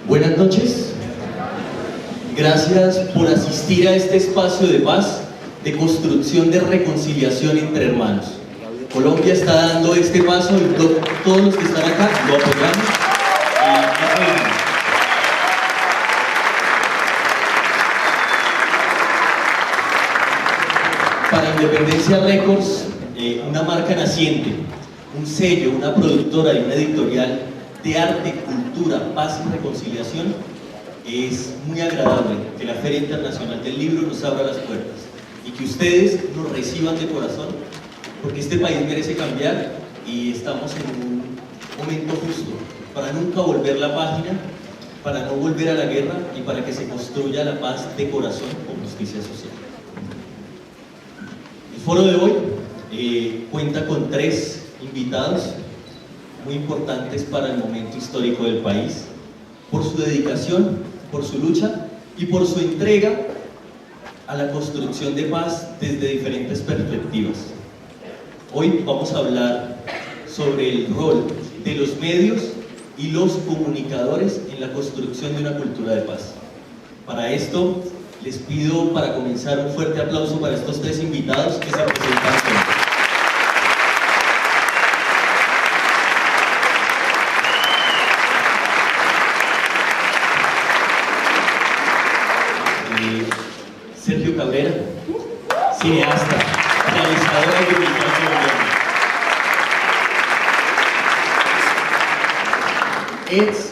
Buenas noches. Gracias por asistir a este espacio de paz, de construcción de reconciliación entre hermanos. Colombia está dando este paso y todos los que están acá lo apoyamos. Para Independencia Records, una marca naciente, un sello, una productora y una editorial de arte, cultura, paz y reconciliación, es muy agradable que la Feria Internacional del Libro nos abra las puertas y que ustedes nos reciban de corazón, porque este país merece cambiar y estamos en un momento justo para nunca volver la página, para no volver a la guerra y para que se construya la paz de corazón con justicia social. El foro de hoy cuenta con 3 invitados muy importantes para el momento histórico del país, por su dedicación, por su lucha y por su entrega a la construcción de paz desde diferentes perspectivas. Hoy vamos a hablar sobre el rol de los medios y los comunicadores en la construcción de una cultura de paz. Para esto, les pido para comenzar un fuerte aplauso para estos 3 invitados que se presentan. Sergio Cabrera, cineasta, realizador audiovisual colombiano, ex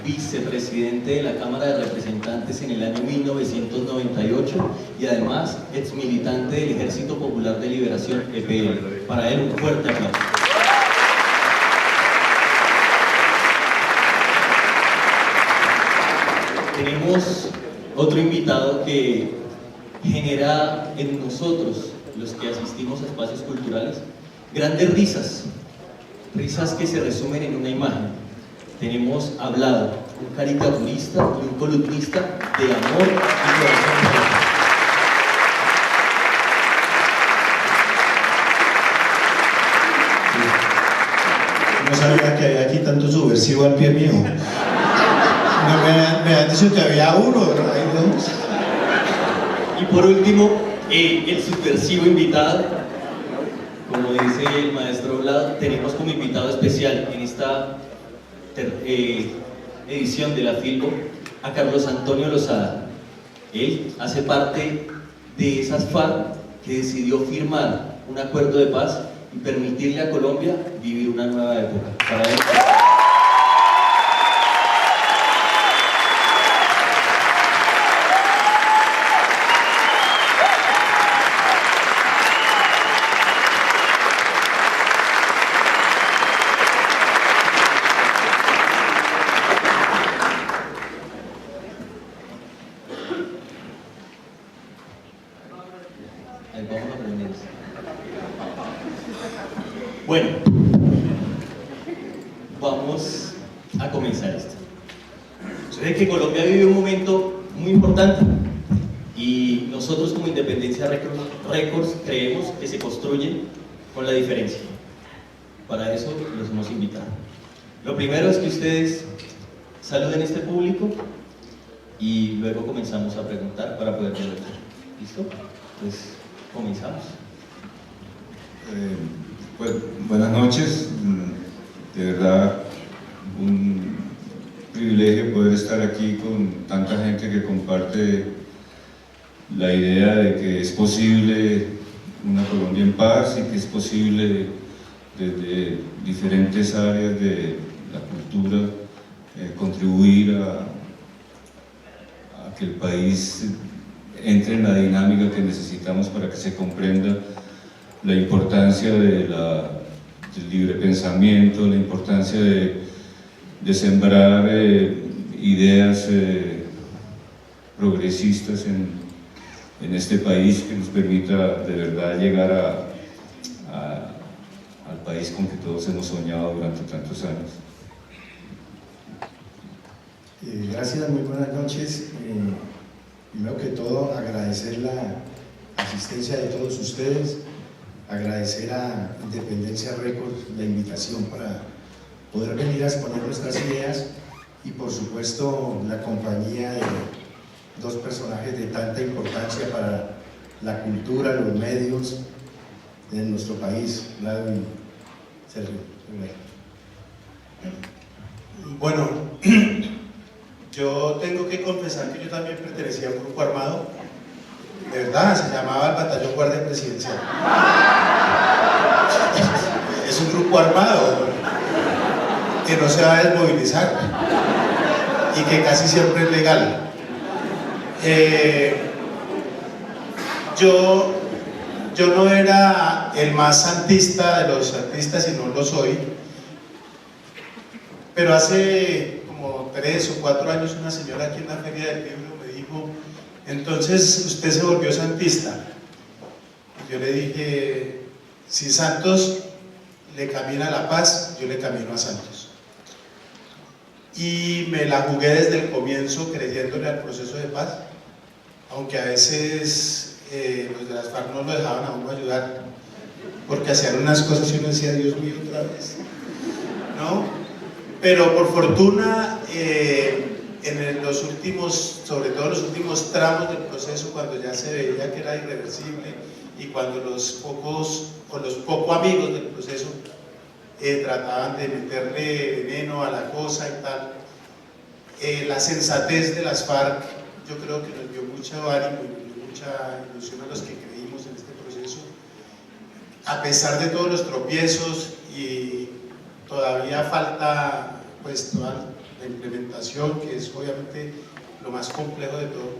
vicepresidente de la Cámara de Representantes en el año 1998 y además ex militante del Ejército Popular de Liberación, EPL. Para él un fuerte aplauso. Tenemos otro invitado que genera en nosotros, los que asistimos a espacios culturales, grandes risas, risas que se resumen en una imagen. Tenemos a Vlado, un caricaturista y un columnista de amor y corazón. No sabía que había aquí tanto subversivo al pie mío. Me han dicho que había uno, ¿no? Hay 2. Y por último, el subversivo invitado, como dice el maestro Vlado, tenemos como invitado especial en esta edición de la Filbo a Carlos Antonio Lozada. Él hace parte de esas FARC que decidió firmar un acuerdo de paz y permitirle a Colombia vivir una nueva época. Para él, bueno, vamos a comenzar esto. Sucede que Colombia vive un momento muy importante y nosotros como Independencia Records creemos que se construye con la diferencia. Para eso los hemos invitado. Lo primero es que ustedes saluden a este público y luego comenzamos a preguntar para poder dialogar. ¿Listo? Pues comenzamos. Pues, buenas noches, de verdad un privilegio poder estar aquí con tanta gente que comparte la idea de que es posible una Colombia en paz y que es posible desde diferentes áreas de la cultura contribuir a que el país entre en la dinámica que necesitamos para que se comprenda la importancia del libre pensamiento, la importancia de sembrar ideas progresistas en este país que nos permita de verdad llegar al país con que todos hemos soñado durante tantos años. Gracias, muy buenas noches. Primero que todo, agradecer la asistencia de todos ustedes. agradecer a Independencia Records la invitación para poder venir a exponer nuestras ideas y por supuesto la compañía de dos personajes de tanta importancia para la cultura, los medios de nuestro país, Lado y Sergio. Bueno, yo tengo que confesar que yo también pertenecía a un grupo armado, de verdad, se llamaba el Batallón Guardia Presidencial. Es un grupo armado que no se va a desmovilizar y que casi siempre es legal. Yo no era el más santista de los santistas y no lo soy, pero hace como 3 o 4 años una señora aquí en la Feria del Libro me dijo: entonces usted se volvió santista. Y yo le dije: si Santos le camina a la paz, yo le camino a Santos. Y me la jugué desde el comienzo creyéndole al proceso de paz, aunque a veces los de las FARC no lo dejaban a uno ayudar, porque hacían unas cosas y uno decía: Dios mío, otra vez, ¿no? Pero por fortuna, en los últimos, sobre todo los últimos tramos del proceso, cuando ya se veía que era irreversible y cuando los poco amigos del proceso trataban de meterle veneno a la cosa y tal, la sensatez de las FARC yo creo que nos dio mucho ánimo y nos dio mucha ilusión a los que creímos en este proceso, a pesar de todos los tropiezos, y todavía falta pues toda la implementación, que es obviamente lo más complejo de todo.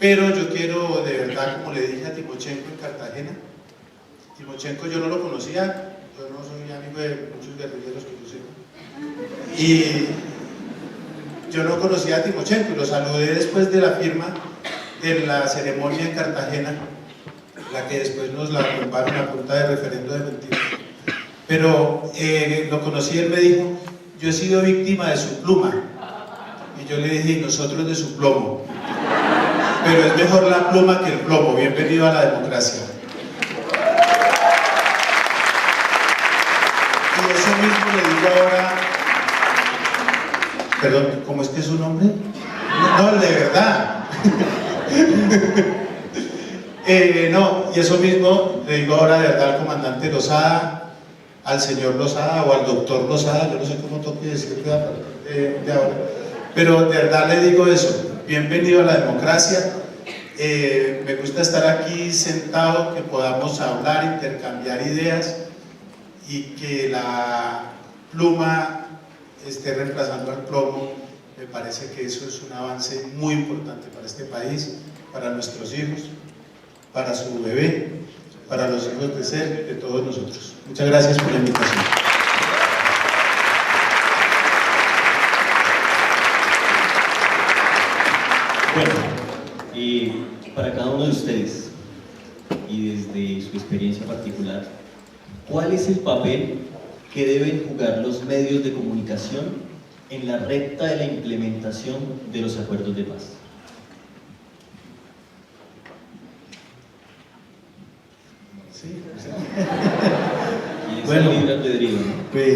Pero yo quiero, de verdad, como le dije a Timochenko en Cartagena, Timochenko yo no lo conocía, yo no soy amigo de muchos guerrilleros que yo sé, y yo no conocía a Timochenko, y lo saludé después de la firma de la ceremonia en Cartagena, la que después nos la culparon a punta de referendo de mentira. Pero lo conocí y él me dijo: yo he sido víctima de su pluma. Y yo le dije: y nosotros de su plomo. Pero es mejor la pluma que el plomo. Bienvenido a la democracia. Y eso mismo le digo ahora. Perdón, ¿cómo es que es su nombre? No, de verdad. No, y eso mismo le digo ahora de verdad al comandante Lozada, al señor Lozada o al doctor Lozada, yo no sé cómo toque decirle de ahora, pero de verdad le digo eso: bienvenido a la democracia. Me gusta estar aquí sentado, que podamos hablar, intercambiar ideas y que la pluma esté reemplazando al plomo. Me parece que eso es un avance muy importante para este país, para nuestros hijos, para su bebé, para los hijos de Sergio y de todos nosotros. Muchas gracias por la invitación. Bueno, y para cada uno de ustedes, y desde su experiencia particular, ¿cuál es el papel que deben jugar los medios de comunicación en la recta de la implementación de los acuerdos de paz? Sí, Bueno, libre albedrío, ¿no? pues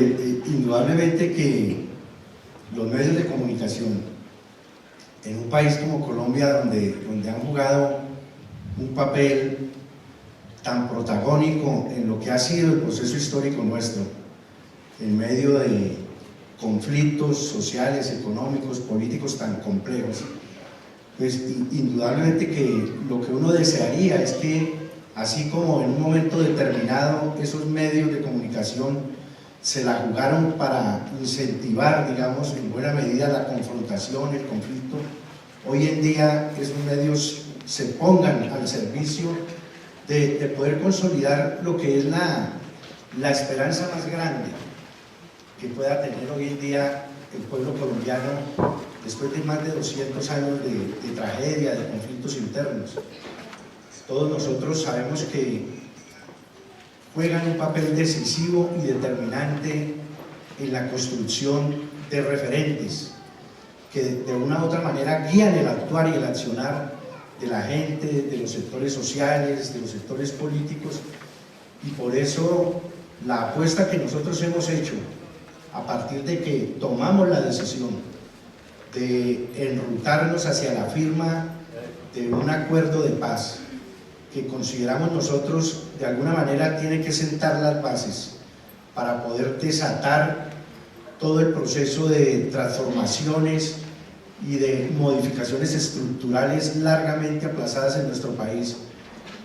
indudablemente que los medios de comunicación en un país como Colombia, donde han jugado un papel tan protagónico en lo que ha sido el proceso histórico nuestro, en medio de conflictos sociales, económicos, políticos tan complejos, pues indudablemente que lo que uno desearía es que, así como en un momento determinado esos medios de comunicación se la jugaron para incentivar, digamos, en buena medida la confrontación, el conflicto, hoy en día esos medios se pongan al servicio de poder consolidar lo que es la esperanza más grande que pueda tener hoy en día el pueblo colombiano después de más de 200 años de tragedia, de conflictos internos. Todos nosotros sabemos que juegan un papel decisivo y determinante en la construcción de referentes que de una u otra manera guían el actuar y el accionar de la gente, de los sectores sociales, de los sectores políticos, Y por eso la apuesta que nosotros hemos hecho a partir de que tomamos la decisión de enrutarnos hacia la firma de un acuerdo de paz, que consideramos nosotros de alguna manera tiene que sentar las bases para poder desatar todo el proceso de transformaciones y de modificaciones estructurales largamente aplazadas en nuestro país.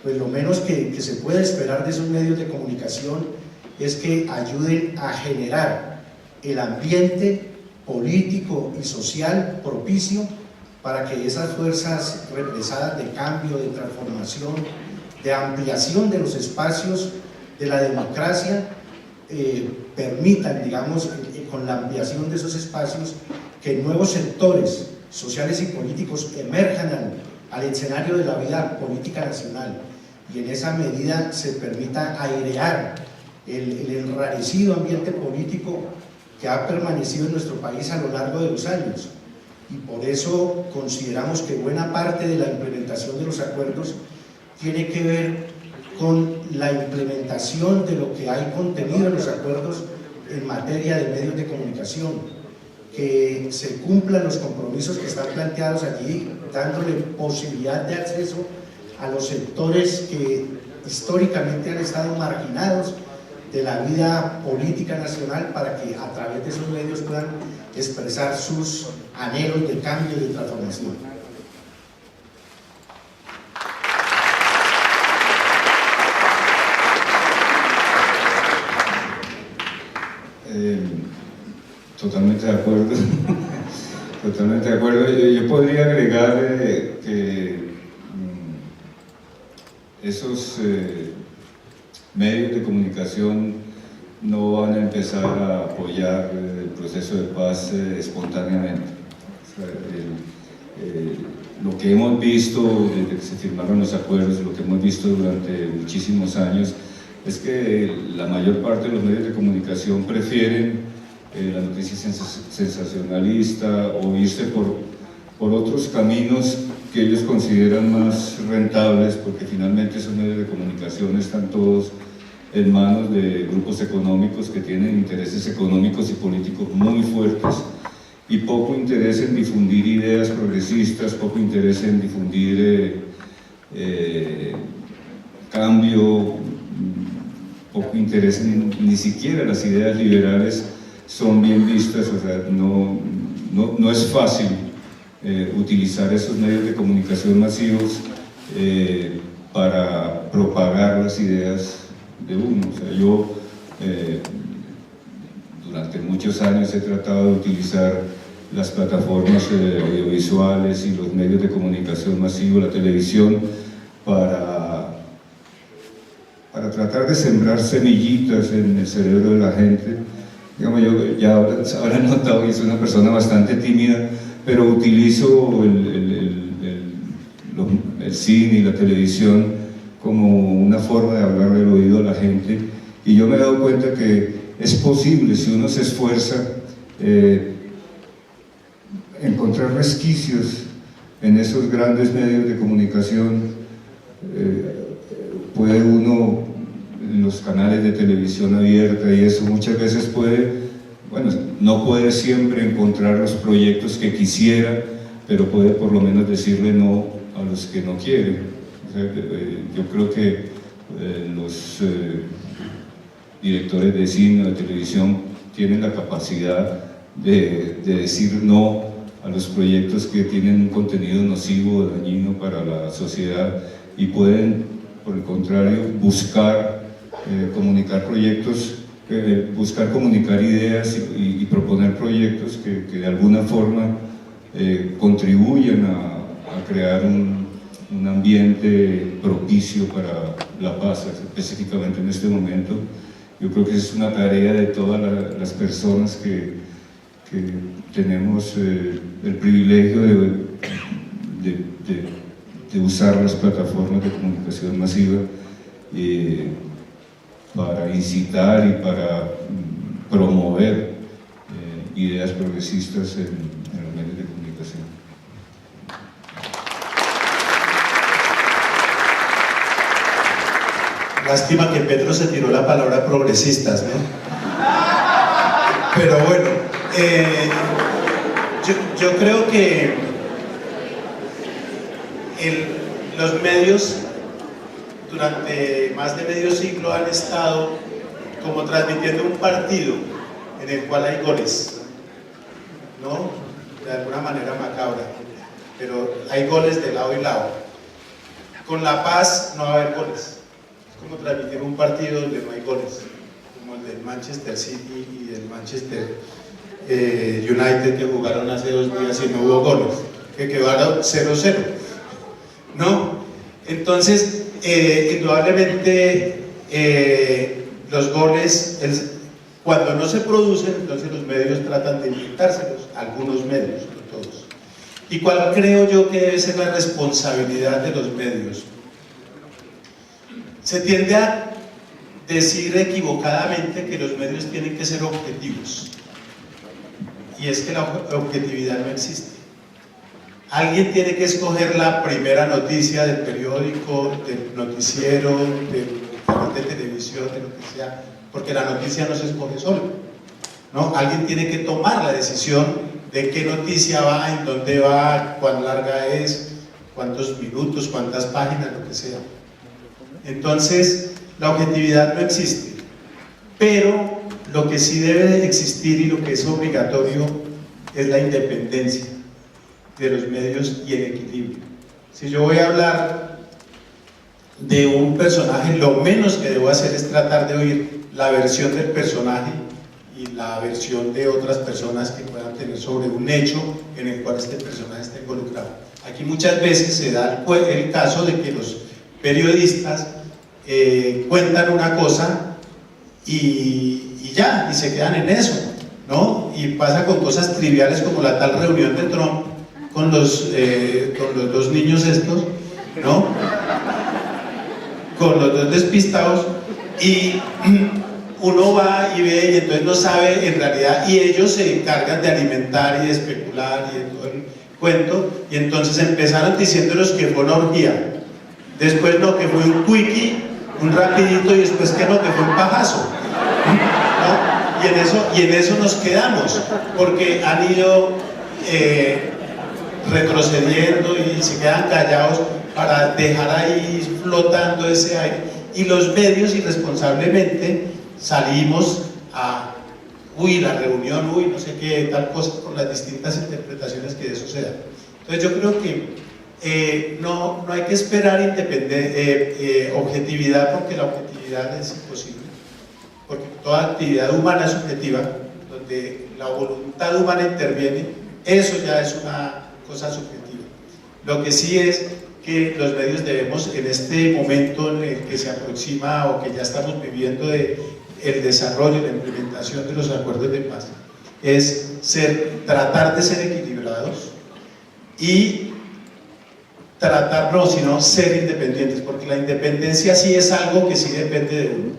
Pues lo menos que se puede esperar de esos medios de comunicación es que ayuden a generar el ambiente político y social propicio para que esas fuerzas represadas de cambio, de transformación, de ampliación de los espacios de la democracia permitan, digamos, con la ampliación de esos espacios, que nuevos sectores sociales y políticos emerjan al escenario de la vida política nacional, y en esa medida se permita airear el enrarecido ambiente político que ha permanecido en nuestro país a lo largo de los años. Y por eso consideramos que buena parte de la implementación de los acuerdos tiene que ver con la implementación de lo que hay contenido en los acuerdos en materia de medios de comunicación, que se cumplan los compromisos que están planteados allí, dándole posibilidad de acceso a los sectores que históricamente han estado marginados de la vida política nacional, para que a través de esos medios puedan expresar sus anhelos de cambio y de transformación. Totalmente de acuerdo. Totalmente de acuerdo. Yo podría agregar que esos medios de comunicación no van a empezar a apoyar el proceso de paz espontáneamente. O sea, lo que hemos visto desde que se firmaron los acuerdos, lo que hemos visto durante muchísimos años, es que la mayor parte de los medios de comunicación prefieren la noticia sensacionalista o irse por otros caminos que ellos consideran más rentables, porque finalmente esos medios de comunicación están todos en manos de grupos económicos que tienen intereses económicos y políticos muy fuertes, y poco interés en difundir ideas progresistas, poco interés en difundir cambio, poco interés en ni siquiera las ideas liberales son bien vistas. O sea, no es fácil utilizar esos medios de comunicación masivos para propagar las ideas de uno. O sea, yo durante muchos años he tratado de utilizar las plataformas audiovisuales y los medios de comunicación masivos, la televisión, para tratar de sembrar semillitas en el cerebro de la gente. Digamos, yo ya habrán notado que soy una persona bastante tímida, pero utilizo el cine y la televisión como una forma de hablarle al oído a la gente, y yo me he dado cuenta que es posible, si uno se esfuerza, encontrar resquicios en esos grandes medios de comunicación. Puede uno, en los canales de televisión abierta y eso, muchas veces puede, bueno, no puede siempre encontrar los proyectos que quisiera, pero puede por lo menos decirle no a los que no quiere. O sea, yo creo que los directores de cine o de televisión tienen la capacidad de decir no a los proyectos que tienen un contenido nocivo o dañino para la sociedad, y pueden, por el contrario, buscar comunicar proyectos, buscar comunicar ideas y proponer proyectos que de alguna forma contribuyan a crear un ambiente propicio para la paz, específicamente en este momento. Yo creo que es una tarea de todas las personas que tenemos el privilegio de usar las plataformas de comunicación masiva para incitar y para promover ideas progresistas en los medios de comunicación. Lástima que Petro se tiró la palabra progresistas, ¿no? Pero bueno, yo creo que los medios durante más de medio siglo han estado como transmitiendo un partido en el cual hay goles, ¿no? De alguna manera macabra, pero hay goles de lado y lado. Con la paz no va a haber goles. Es como transmitir un partido donde no hay goles, como el del Manchester City y el Manchester United, que jugaron hace 2 días y no hubo goles, que quedaron 0-0, ¿no? Entonces, indudablemente los goles, cuando no se producen, entonces los medios tratan de inventárselos, algunos medios, no todos. ¿Y cuál creo yo que debe ser la responsabilidad de los medios? Se tiende a decir equivocadamente que los medios tienen que ser objetivos, y es que la objetividad no existe. Alguien tiene que escoger la primera noticia del periódico, del noticiero, del canal de televisión, de lo que sea, porque la noticia no se escoge solo, ¿no? Alguien tiene que tomar la decisión de qué noticia va, en dónde va, cuán larga es, cuántos minutos, cuántas páginas, lo que sea. Entonces, la objetividad no existe, pero lo que sí debe de existir y lo que es obligatorio es la independencia de los medios y el equilibrio. Si yo voy a hablar de un personaje, lo menos que debo hacer es tratar de oír la versión del personaje y la versión de otras personas que puedan tener sobre un hecho en el cual este personaje está involucrado. Aquí muchas veces se da el caso de que los periodistas cuentan una cosa y ya, y se quedan en eso, ¿no? Y pasa con cosas triviales como la tal reunión de Trump con los 2 niños estos, ¿no? Con los 2 despistados, y uno va y ve y entonces no sabe en realidad, y ellos se encargan de alimentar y de especular y de todo el cuento, y entonces empezaron diciéndonos que fue una orgía, después no, que fue un quickie, un rapidito, y después que no, que fue un pajazo, ¿no? Y en eso nos quedamos, porque han ido retrocediendo y se quedan callados para dejar ahí flotando ese aire, y los medios irresponsablemente salimos a la reunión, no sé qué, tal cosa, con las distintas interpretaciones que de eso se dan. Entonces yo creo que no hay que esperar objetividad, porque la objetividad es imposible, porque toda actividad humana es subjetiva, donde la voluntad humana interviene, eso ya es una cosa subjetiva. Lo que sí es que los medios debemos, en este momento en el que se aproxima o que ya estamos viviendo el desarrollo y la implementación de los acuerdos de paz, es tratar de ser equilibrados y sino ser independientes, porque la independencia sí es algo que sí depende de uno.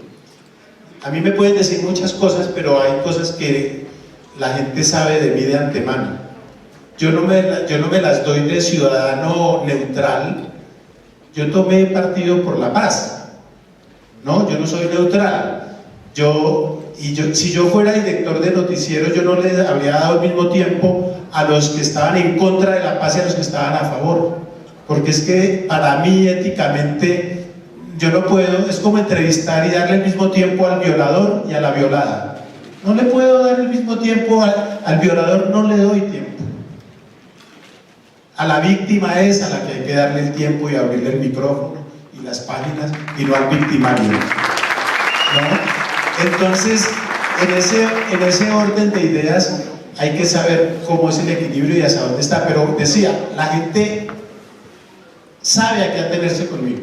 A mí me pueden decir muchas cosas, pero hay cosas que la gente sabe de mí de antemano. Yo no me las doy de ciudadano neutral. Yo tomé partido por la paz, ¿no? Yo no soy neutral. Si yo fuera director de noticiero, yo no le habría dado el mismo tiempo a los que estaban en contra de la paz y a los que estaban a favor, porque es que para mí éticamente yo no puedo, es como entrevistar y darle el mismo tiempo al violador y a la violada. No le puedo dar el mismo tiempo al violador, no le doy tiempo. A la víctima es a la que hay que darle el tiempo y abrirle el micrófono y las páginas, y no al victimario, ¿no? Entonces, en ese orden de ideas hay que saber cómo es el equilibrio y hacia dónde está. Pero decía, la gente sabe a qué atenerse conmigo.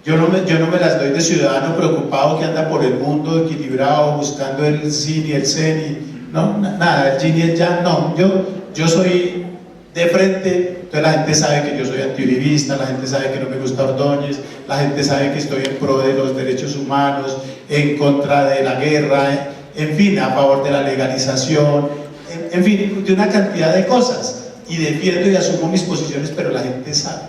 Yo no me las doy de ciudadano preocupado que anda por el mundo equilibrado, buscando el sin y el zen, y no, nada, el yin y el yang, no. Yo soy de frente, entonces la gente sabe que yo soy antiuribista, la gente sabe que no me gusta Ordóñez, la gente sabe que estoy en pro de los derechos humanos, en contra de la guerra, en fin, a favor de la legalización, en fin, de una cantidad de cosas, y defiendo y asumo mis posiciones, pero la gente sabe.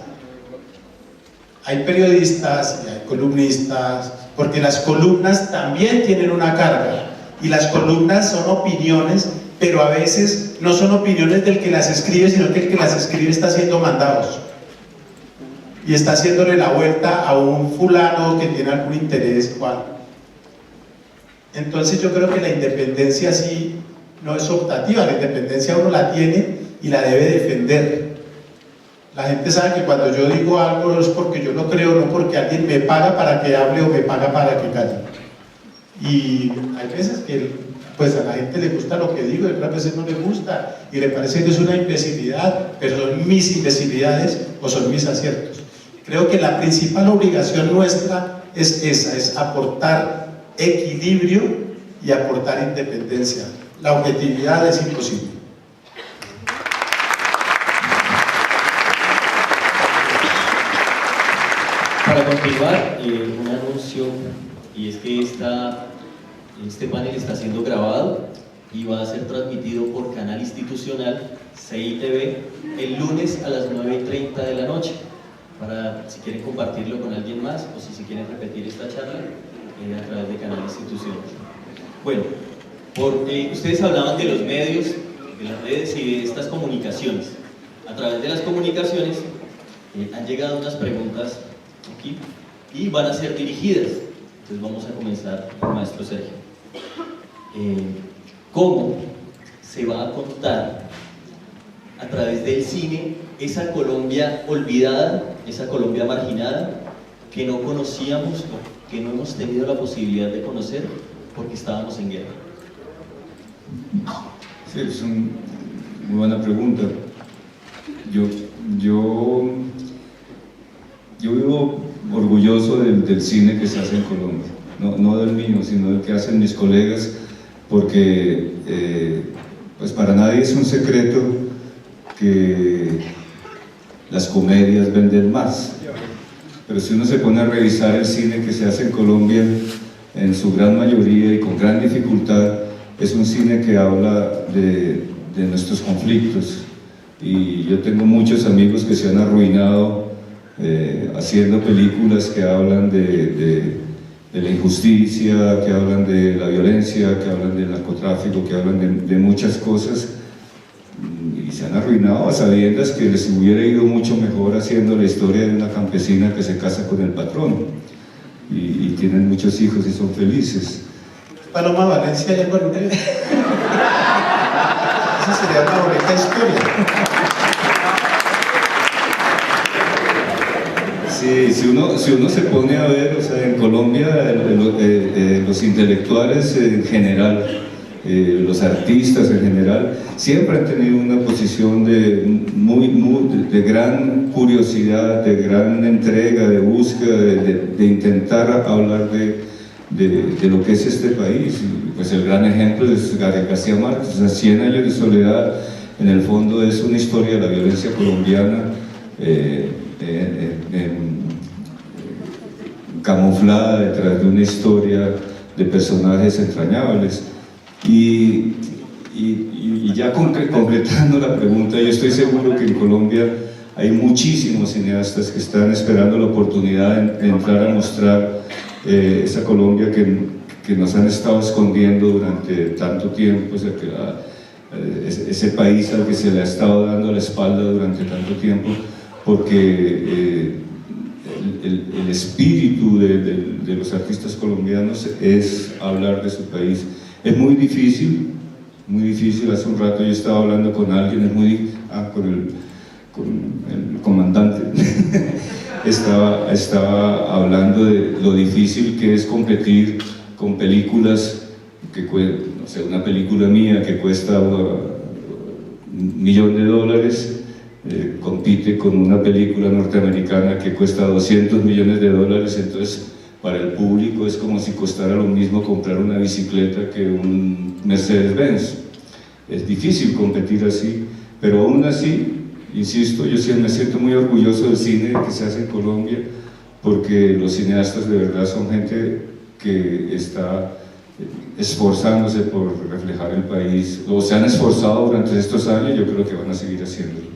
hay periodistas y hay columnistas, porque las columnas también tienen una carga, y las columnas son opiniones, pero a veces no son opiniones del que las escribe, sino que el que las escribe está haciendo mandados, y está haciéndole la vuelta a un fulano que tiene algún interés o algo. Entonces yo creo que la independencia sí no es optativa, la independencia uno la tiene y la debe defender. La gente sabe que cuando yo digo algo es porque yo lo creo, no porque alguien me paga para que hable o me paga para que calle. Y hay veces que pues a la gente le gusta lo que digo y otras veces no le gusta y le parece que es una imbecilidad, pero son mis imbecilidades o son mis aciertos. Creo que la principal obligación nuestra es esa, es aportar equilibrio y aportar independencia. La objetividad es imposible. Para continuar, un anuncio, y es que este panel está siendo grabado y va a ser transmitido por canal institucional CITV el lunes a las 9:30 de la noche, para si quieren compartirlo con alguien más o si quieren repetir esta charla a través de canal institucional. Bueno, ustedes hablaban de los medios, de las redes y de estas comunicaciones. A través de las comunicaciones han llegado unas preguntas aquí y van a ser dirigidas. Entonces vamos a comenzar con el maestro Sergio. ¿Cómo se va a contar a través del cine esa Colombia olvidada, esa Colombia marginada que no conocíamos o que no hemos tenido la posibilidad de conocer porque estábamos en guerra? Sí, es una muy buena pregunta. Yo vivo orgulloso del cine que se hace en Colombia, no del mío, sino del que hacen mis colegas, porque pues para nadie es un secreto que las comedias venden más, pero si uno se pone a revisar el cine que se hace en Colombia, en su gran mayoría y con gran dificultad, es un cine que habla de nuestros conflictos, y yo tengo muchos amigos que se han arruinado haciendo películas que hablan de la injusticia, que hablan de la violencia, que hablan del narcotráfico, que hablan de muchas cosas, y se han arruinado a sabiendas que les hubiera ido mucho mejor haciendo la historia de una campesina que se casa con el patrón y tienen muchos hijos y son felices. Paloma Valencia y algo en Esa sería una bonita historia. Sí, si uno se pone a ver, o sea, en Colombia los intelectuales en general, los artistas en general, siempre han tenido una posición de gran curiosidad, de gran entrega, de búsqueda, de intentar hablar de lo que es este país. Y pues el gran ejemplo es Gabriel García Márquez. O sea, 100 años de soledad, en el fondo es una historia de la violencia colombiana, camuflada detrás de una historia de personajes entrañables. Y ya concretando la pregunta, yo estoy seguro que en Colombia hay muchísimos cineastas que están esperando la oportunidad de entrar a mostrar esa Colombia que nos han estado escondiendo durante tanto tiempo, o sea, ese país al que se le ha estado dando la espalda durante tanto tiempo, porque el espíritu de los artistas colombianos es hablar de su país. Es muy difícil, hace un rato yo estaba hablando con alguien, con el comandante, estaba hablando de lo difícil que es competir con películas, no sé, una película mía que cuesta $1 millón, compite con una película norteamericana que cuesta $200 millones, entonces para el público es como si costara lo mismo comprar una bicicleta que un Mercedes-Benz. Es difícil competir así, pero aún así, insisto, yo sí me siento muy orgulloso del cine que se hace en Colombia, porque los cineastas de verdad son gente que está esforzándose por reflejar el país, o se han esforzado durante estos años, yo creo que van a seguir haciéndolo.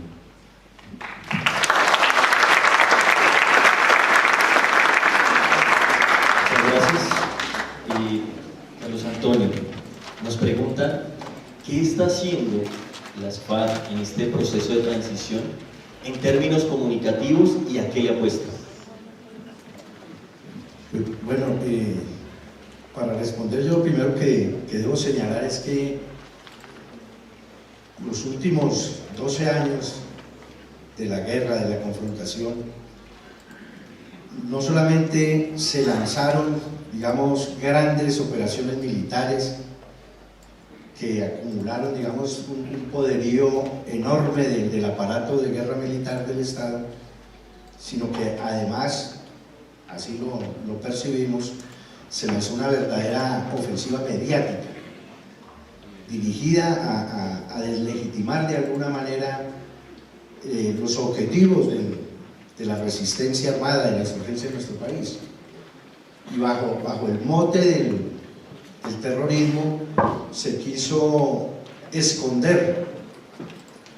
Carlos Antonio, nos pregunta, ¿qué está haciendo las FARC en este proceso de transición en términos comunicativos y a qué le apuesta? Bueno, para responder yo, lo primero que debo señalar es que los últimos 12 años de la guerra, de la confrontación, no solamente se lanzaron, digamos, grandes operaciones militares que acumularon, digamos, un poderío enorme del aparato de guerra militar del Estado, sino que además, así lo percibimos, se lanzó una verdadera ofensiva mediática dirigida a deslegitimar de alguna manera los objetivos de la resistencia armada, de la insurgencia en nuestro país. Y bajo el mote del terrorismo se quiso esconder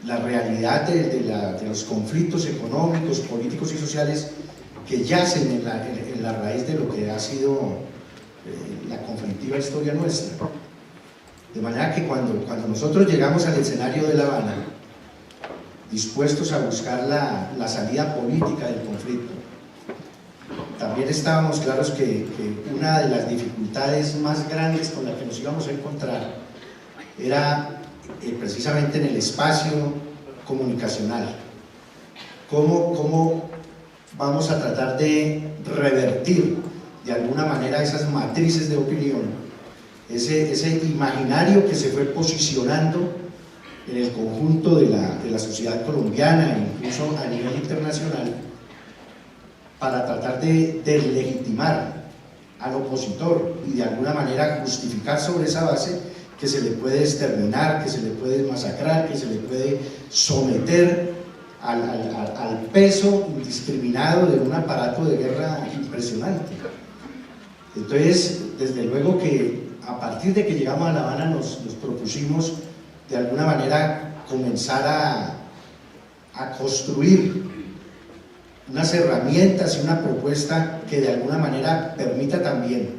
la realidad de los conflictos económicos, políticos y sociales que yacen en la raíz de lo que ha sido la conflictiva historia nuestra. De manera que cuando nosotros llegamos al escenario de La Habana, dispuestos a buscar la salida política del conflicto, también estábamos claros que una de las dificultades más grandes con la que nos íbamos a encontrar era precisamente en el espacio comunicacional. ¿Cómo vamos a tratar de revertir de alguna manera esas matrices de opinión, ese imaginario que se fue posicionando en el conjunto de la sociedad colombiana e incluso a nivel internacional, para tratar de deslegitimar al opositor y de alguna manera justificar sobre esa base que se le puede exterminar, que se le puede masacrar, que se le puede someter al peso indiscriminado de un aparato de guerra impresionante. Entonces, desde luego que a partir de que llegamos a La Habana nos propusimos de alguna manera comenzar a construir unas herramientas y una propuesta que de alguna manera permita también,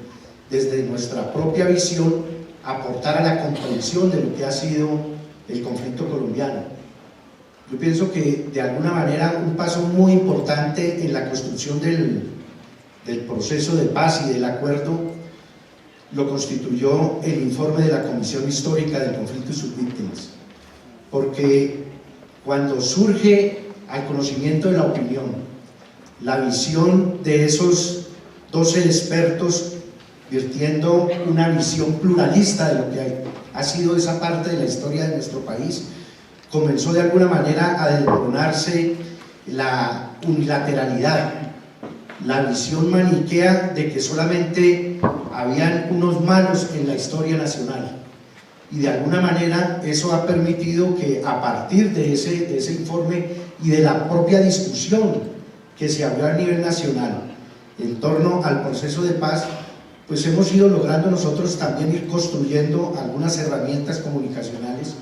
desde nuestra propia visión, aportar a la comprensión de lo que ha sido el conflicto colombiano. Yo pienso que de alguna manera un paso muy importante en la construcción del proceso de paz y del acuerdo lo constituyó el informe de la Comisión Histórica del Conflicto y sus Víctimas, porque cuando surge al conocimiento de la opinión la visión de esos 12 expertos virtiendo una visión pluralista de lo que ha sido esa parte de la historia de nuestro país, comenzó de alguna manera a desmoronarse la unilateralidad, la visión maniquea de que solamente habían unos malos en la historia nacional. Y de alguna manera eso ha permitido que a partir de ese informe y de la propia discusión que se abrió a nivel nacional en torno al proceso de paz, pues hemos ido logrando nosotros también ir construyendo algunas herramientas comunicacionales.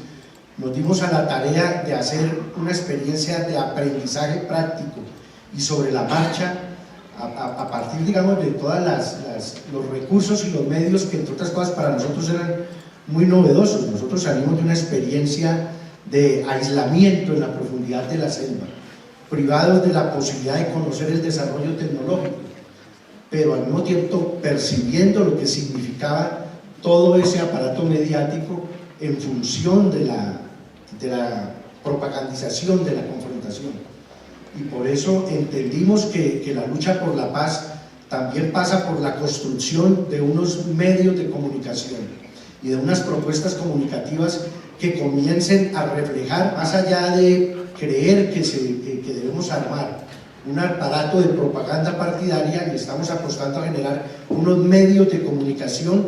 Nos dimos a la tarea de hacer una experiencia de aprendizaje práctico y sobre la marcha, a partir, digamos, de todos los recursos y los medios que, entre otras cosas, para nosotros eran muy novedosos. Nosotros salimos de una experiencia de aislamiento en la profundidad de la selva, privados de la posibilidad de conocer el desarrollo tecnológico, pero al mismo tiempo percibiendo lo que significaba todo ese aparato mediático en función de la propagandización de la confrontación. Y por eso entendimos que la lucha por la paz también pasa por la construcción de unos medios de comunicación y de unas propuestas comunicativas que comiencen a reflejar, más allá de creer que debemos armar un aparato de propaganda partidaria, y estamos apostando a generar unos medios de comunicación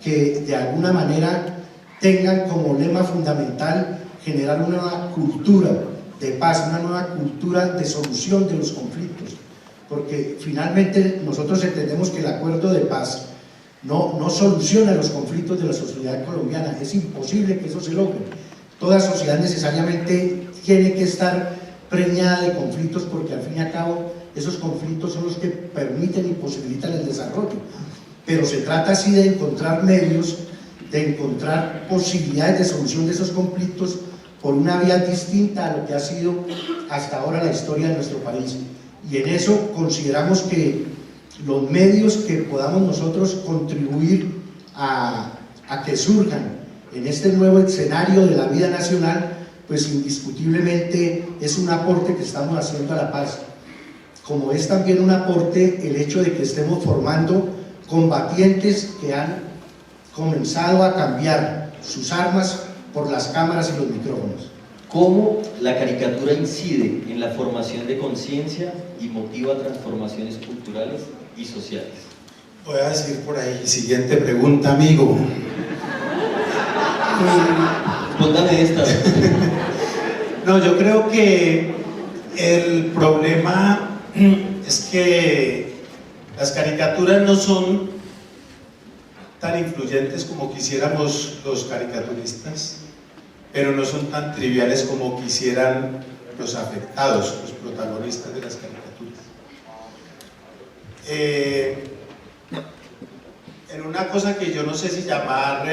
que de alguna manera tengan como lema fundamental generar una nueva cultura de paz, una nueva cultura de solución de los conflictos, porque finalmente nosotros entendemos que el acuerdo de paz no soluciona los conflictos de la sociedad colombiana. Es imposible que eso se logre. Toda sociedad necesariamente tiene que estar preñada de conflictos, porque al fin y al cabo esos conflictos son los que permiten y posibilitan el desarrollo. pero se trata así de encontrar medios, de encontrar posibilidades de solución de esos conflictos por una vía distinta a lo que ha sido hasta ahora la historia de nuestro país. Y en eso consideramos que los medios que podamos nosotros contribuir a que surjan en este nuevo escenario de la vida nacional, pues indiscutiblemente es un aporte que estamos haciendo a la paz, como es también un aporte el hecho de que estemos formando combatientes que han comenzado a cambiar sus armas por las cámaras y los micrófonos. ¿Cómo la caricatura incide en la formación de conciencia y motiva transformaciones culturales y sociales? Voy a decir por ahí, siguiente pregunta, amigo. Póngame esta. No, yo creo que el problema es que las caricaturas no son tan influyentes como quisiéramos los caricaturistas, pero no son tan triviales como quisieran los afectados, los protagonistas de las caricaturas. En una cosa que yo no sé si llamar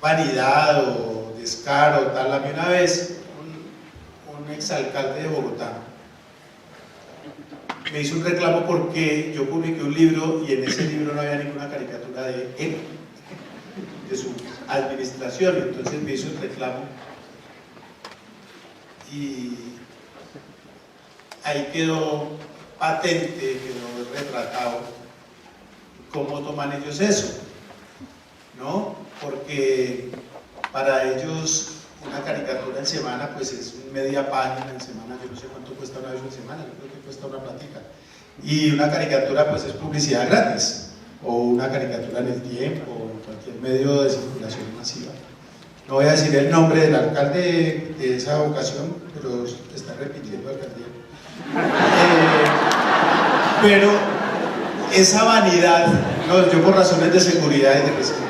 vanidad o descaro, tal, a mí una vez un exalcalde de Bogotá me hizo un reclamo porque yo publiqué un libro y en ese libro no había ninguna caricatura de él, de su administración. Entonces me hizo el reclamo y ahí quedó patente, quedó retratado cómo toman ellos eso, ¿no? Porque para ellos una caricatura en semana pues es media página en semana, yo no sé cuánto cuesta una vez en semana, yo creo que cuesta una platica, y una caricatura pues es publicidad gratis, o una caricatura en El Tiempo, o en cualquier medio de circulación masiva. No voy a decir el nombre del alcalde de esa ocasión, pero está repitiendo alcaldía. Pero esa vanidad, no, yo por razones de seguridad y de respeto,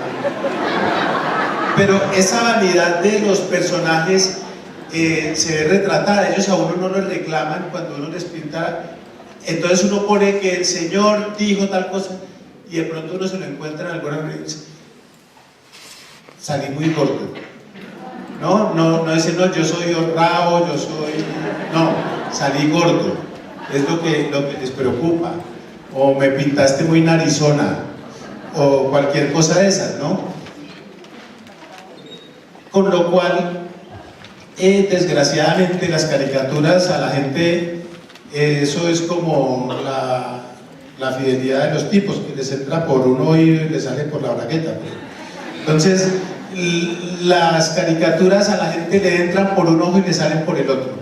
pero esa vanidad de los personajes se ve retratada. Ellos a uno no les reclaman cuando uno les pinta, entonces uno pone que el señor dijo tal cosa y de pronto uno se lo encuentra en alguna revista, salí muy gordo, no decir no, yo soy honrado, yo soy, no, salí gordo, es lo que les preocupa, o me pintaste muy narizona, o cualquier cosa de esas, ¿no? Con lo cual, desgraciadamente, las caricaturas a la gente, eso es como la fidelidad de los tipos, que les entra por un oído y les sale por la bragueta. Entonces, las caricaturas a la gente le entran por un ojo y le salen por el otro,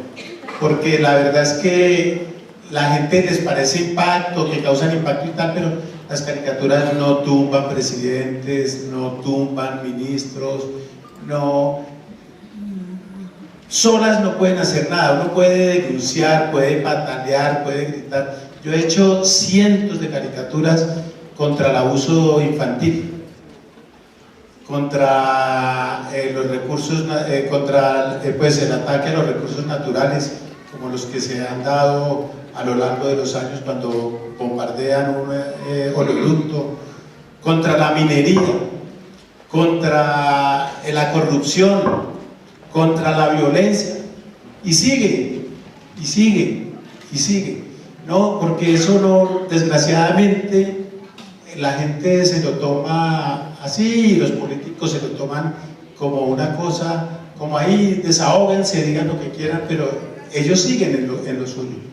porque la verdad es que la gente les parece impacto, que causan impacto y tal, pero las caricaturas no tumban presidentes, no tumban ministros, no, solas no pueden hacer nada. Uno puede denunciar, puede patalear, puede gritar. Yo he hecho cientos de caricaturas contra el abuso infantil, contra los recursos, contra pues, el ataque a los recursos naturales, como los que se han dado a lo largo de los años cuando bombardean un oleoducto, contra la minería, contra la corrupción, contra la violencia, y sigue, y sigue, y sigue, ¿no? Porque eso no, desgraciadamente, la gente se lo toma así, y los políticos se lo toman como una cosa, como ahí, desahóguense, digan lo que quieran, pero ellos siguen en lo suyo.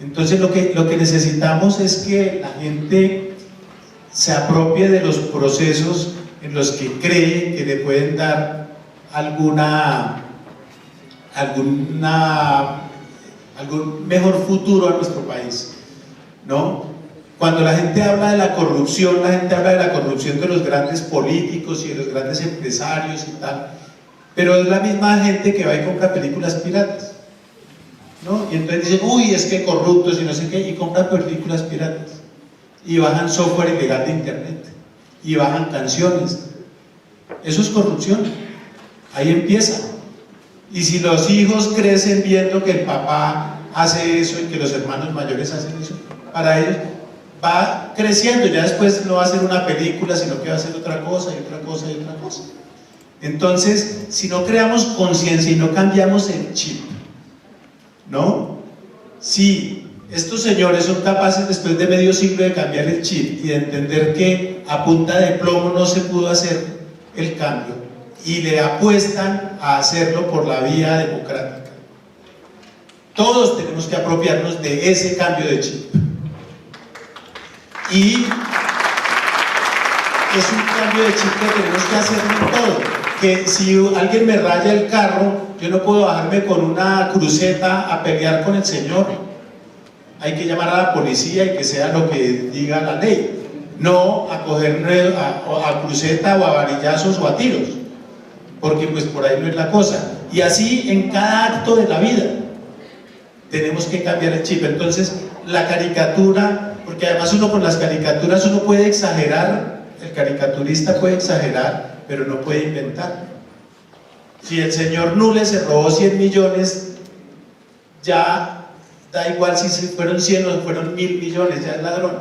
Entonces lo que necesitamos es que la gente se apropie de los procesos en los que cree que le pueden dar algún mejor futuro a nuestro país, ¿no? Cuando la gente habla de la corrupción, la gente habla de la corrupción de los grandes políticos y de los grandes empresarios y tal, pero es la misma gente que va y compra películas piratas, ¿no? Y entonces dicen, uy, es que corruptos y no sé qué, y compran películas piratas, y bajan software ilegal de internet, y bajan canciones. Eso es corrupción, ahí empieza. Y si los hijos crecen viendo que el papá hace eso y que los hermanos mayores hacen eso, para ellos, va creciendo, ya después no va a ser una película, sino que va a ser otra cosa y otra cosa y otra cosa. Entonces, si no creamos conciencia y no cambiamos el chip, ¿no? Si estos señores son capaces después de medio siglo de cambiar el chip y de entender que a punta de plomo no se pudo hacer el cambio y le apuestan a hacerlo por la vía democrática, todos tenemos que apropiarnos de ese cambio de chip. Y es un cambio de chip que tenemos que hacer en todo. Que si alguien me raya el carro, yo no puedo bajarme con una cruceta a pelear con el señor. Hay que llamar a la policía y que sea lo que diga la ley, no a coger a cruceta o a varillazos o a tiros, porque pues por ahí no es la cosa. Y así en cada acto de la vida tenemos que cambiar el chip. Entonces la caricatura, porque además uno con las caricaturas uno puede exagerar, el caricaturista puede exagerar, pero no puede inventar. Si el señor Nule se robó 100 millones, ya da igual si fueron 100 o fueron 1000 millones, ya es ladrón.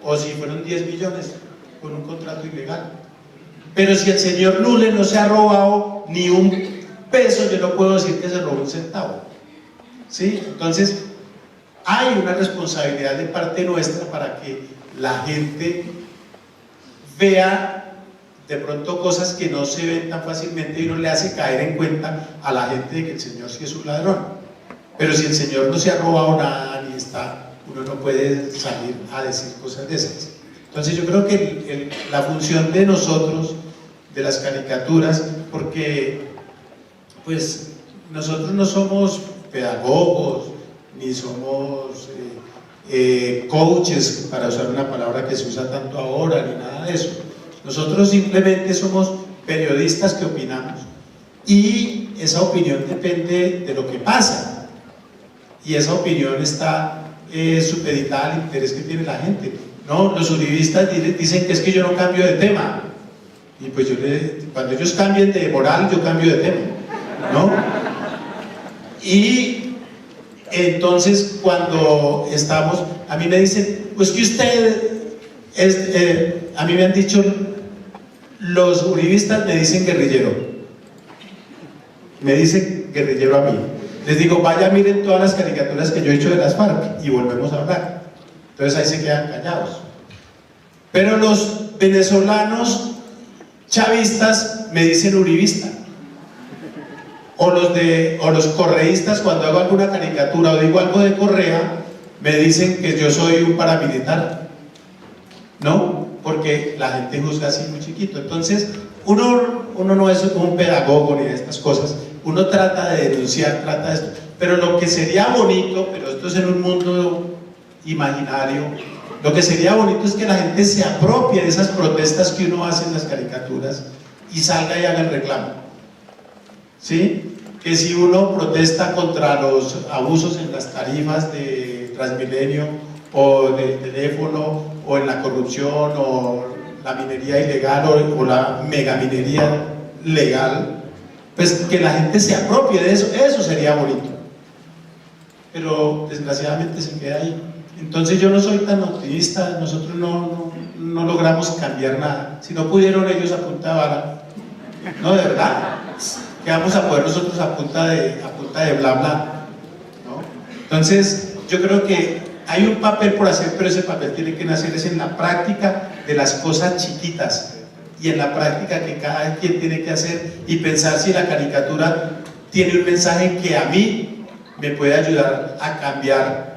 O si fueron 10 millones con un contrato ilegal. Pero si el señor Nule no se ha robado ni un peso, yo no puedo decir que se robó un centavo. ¿Sí? Entonces, hay una responsabilidad de parte nuestra para que la gente vea de pronto cosas que no se ven tan fácilmente y uno le hace caer en cuenta a la gente de que el señor sí es un ladrón. Pero si el señor no se ha robado nada ni está, uno no puede salir a decir cosas de esas. Entonces yo creo que la función de nosotros, de las caricaturas, porque pues nosotros no somos pedagogos ni somos coaches, para usar una palabra que se usa tanto ahora, ni nada de eso. Nosotros simplemente somos periodistas que opinamos y esa opinión depende de lo que pasa y esa opinión está supeditada al interés que tiene la gente. No, los uribistas dicen que es que yo no cambio de tema y pues cuando ellos cambien de moral yo cambio de tema, ¿no? Y entonces cuando estamos, a mí me dicen, pues que usted a mí me han dicho, los uribistas me dicen guerrillero, me dicen guerrillero a mí. Les digo, vaya, miren todas las caricaturas que yo he hecho de las FARC y volvemos a hablar. Entonces ahí se quedan callados. Pero los venezolanos chavistas me dicen uribista. O los correístas, cuando hago alguna caricatura o digo algo de Correa, me dicen que yo soy un paramilitar. ¿No? Porque la gente juzga así muy chiquito. Entonces, uno no es un pedagogo ni de estas cosas, uno trata de denunciar, trata de esto, pero lo que sería bonito, pero esto es en un mundo imaginario, lo que sería bonito es que la gente se apropie de esas protestas que uno hace en las caricaturas y salga y haga el reclamo. ¿Sí? Que si uno protesta contra los abusos en las tarifas de Transmilenio o del teléfono o en la corrupción o la minería ilegal o la megaminería legal, pues que la gente se apropie de eso, eso sería bonito, pero desgraciadamente se queda ahí. Entonces yo no soy tan optimista, nosotros no logramos cambiar nada. Si no pudieron ellos a punta de bala, no, de verdad, ¿qué vamos a poder nosotros a punta de bla bla? ¿No? Entonces yo creo que hay un papel por hacer, pero ese papel tiene que nacer es en la práctica de las cosas chiquitas y en la práctica que cada quien tiene que hacer y pensar si la caricatura tiene un mensaje que a mí me puede ayudar a cambiar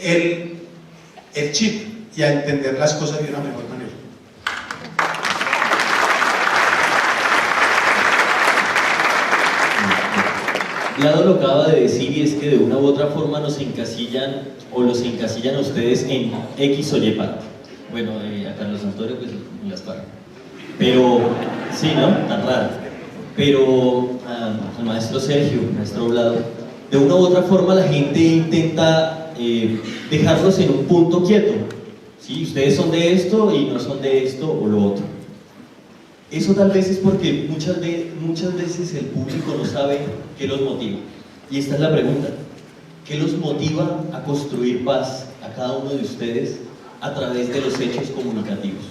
el chip y a entender las cosas de una mejor manera. Lado lo acaba de decir y es que de una u otra forma nos encasillan o los encasillan a ustedes en X o Y parte. Bueno, a Carlos Antonio pues en las partes. Pero, sí, ¿no? Tan raro. Pero al maestro Sergio, maestro Oblado, de una u otra forma la gente intenta dejarlos en un punto quieto. ¿Sí? Ustedes son de esto y no son de esto o lo otro. Eso tal vez es porque muchas veces el público no sabe qué los motiva. Y esta es la pregunta. ¿Qué los motiva a construir paz, a a cada uno de ustedes a través de los hechos comunicativos.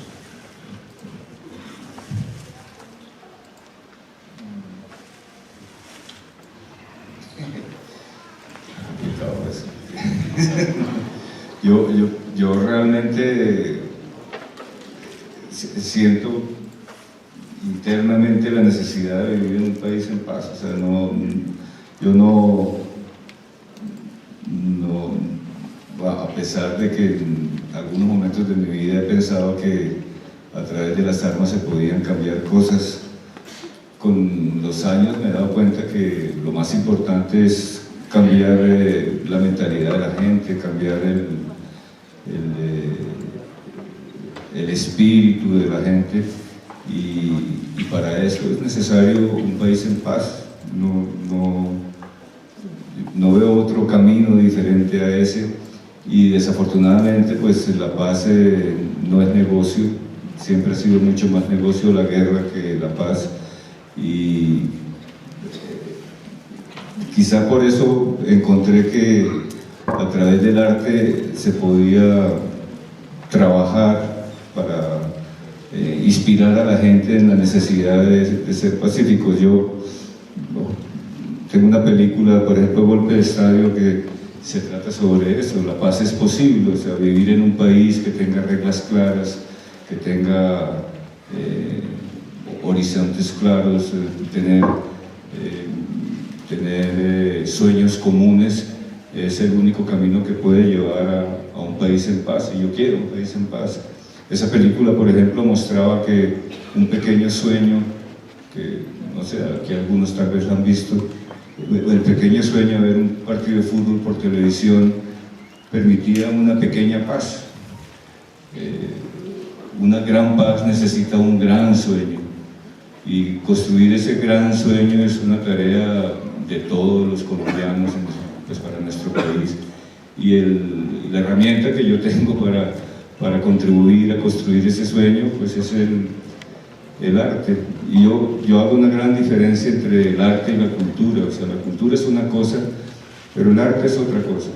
Yo realmente siento internamente la necesidad de vivir en un país en paz. O sea, yo no, a pesar de que en algunos momentos de mi vida he pensado que a través de las armas se podían cambiar cosas, con los años me he dado cuenta que lo más importante es cambiar la mentalidad de la gente, cambiar el espíritu de la gente, y para eso es necesario un país en paz. No veo otro camino diferente a ese, y desafortunadamente pues la paz no es negocio, siempre ha sido mucho más negocio la guerra que la paz, y quizá por eso encontré que a través del arte se podía trabajar para inspirar a la gente en la necesidad de ser pacíficos. Yo tengo una película, por ejemplo, Golpe de Estado, que se trata sobre eso. La paz es posible, o sea, vivir en un país que tenga reglas claras, que tenga horizontes claros, tener sueños comunes, es el único camino que puede llevar a un país en paz, y yo quiero un país en paz. Esa película, por ejemplo, mostraba que un pequeño sueño, que no sé, que algunos tal vez lo han visto, el pequeño sueño de ver un partido de fútbol por televisión permitía una pequeña paz. Una gran paz necesita un gran sueño, y construir ese gran sueño es una tarea de todos los colombianos, pues, para nuestro país. Y la herramienta que yo tengo para contribuir a construir ese sueño, pues es el arte. Y yo hago una gran diferencia entre el arte y la cultura. O sea, la cultura es una cosa, pero el arte es otra cosa.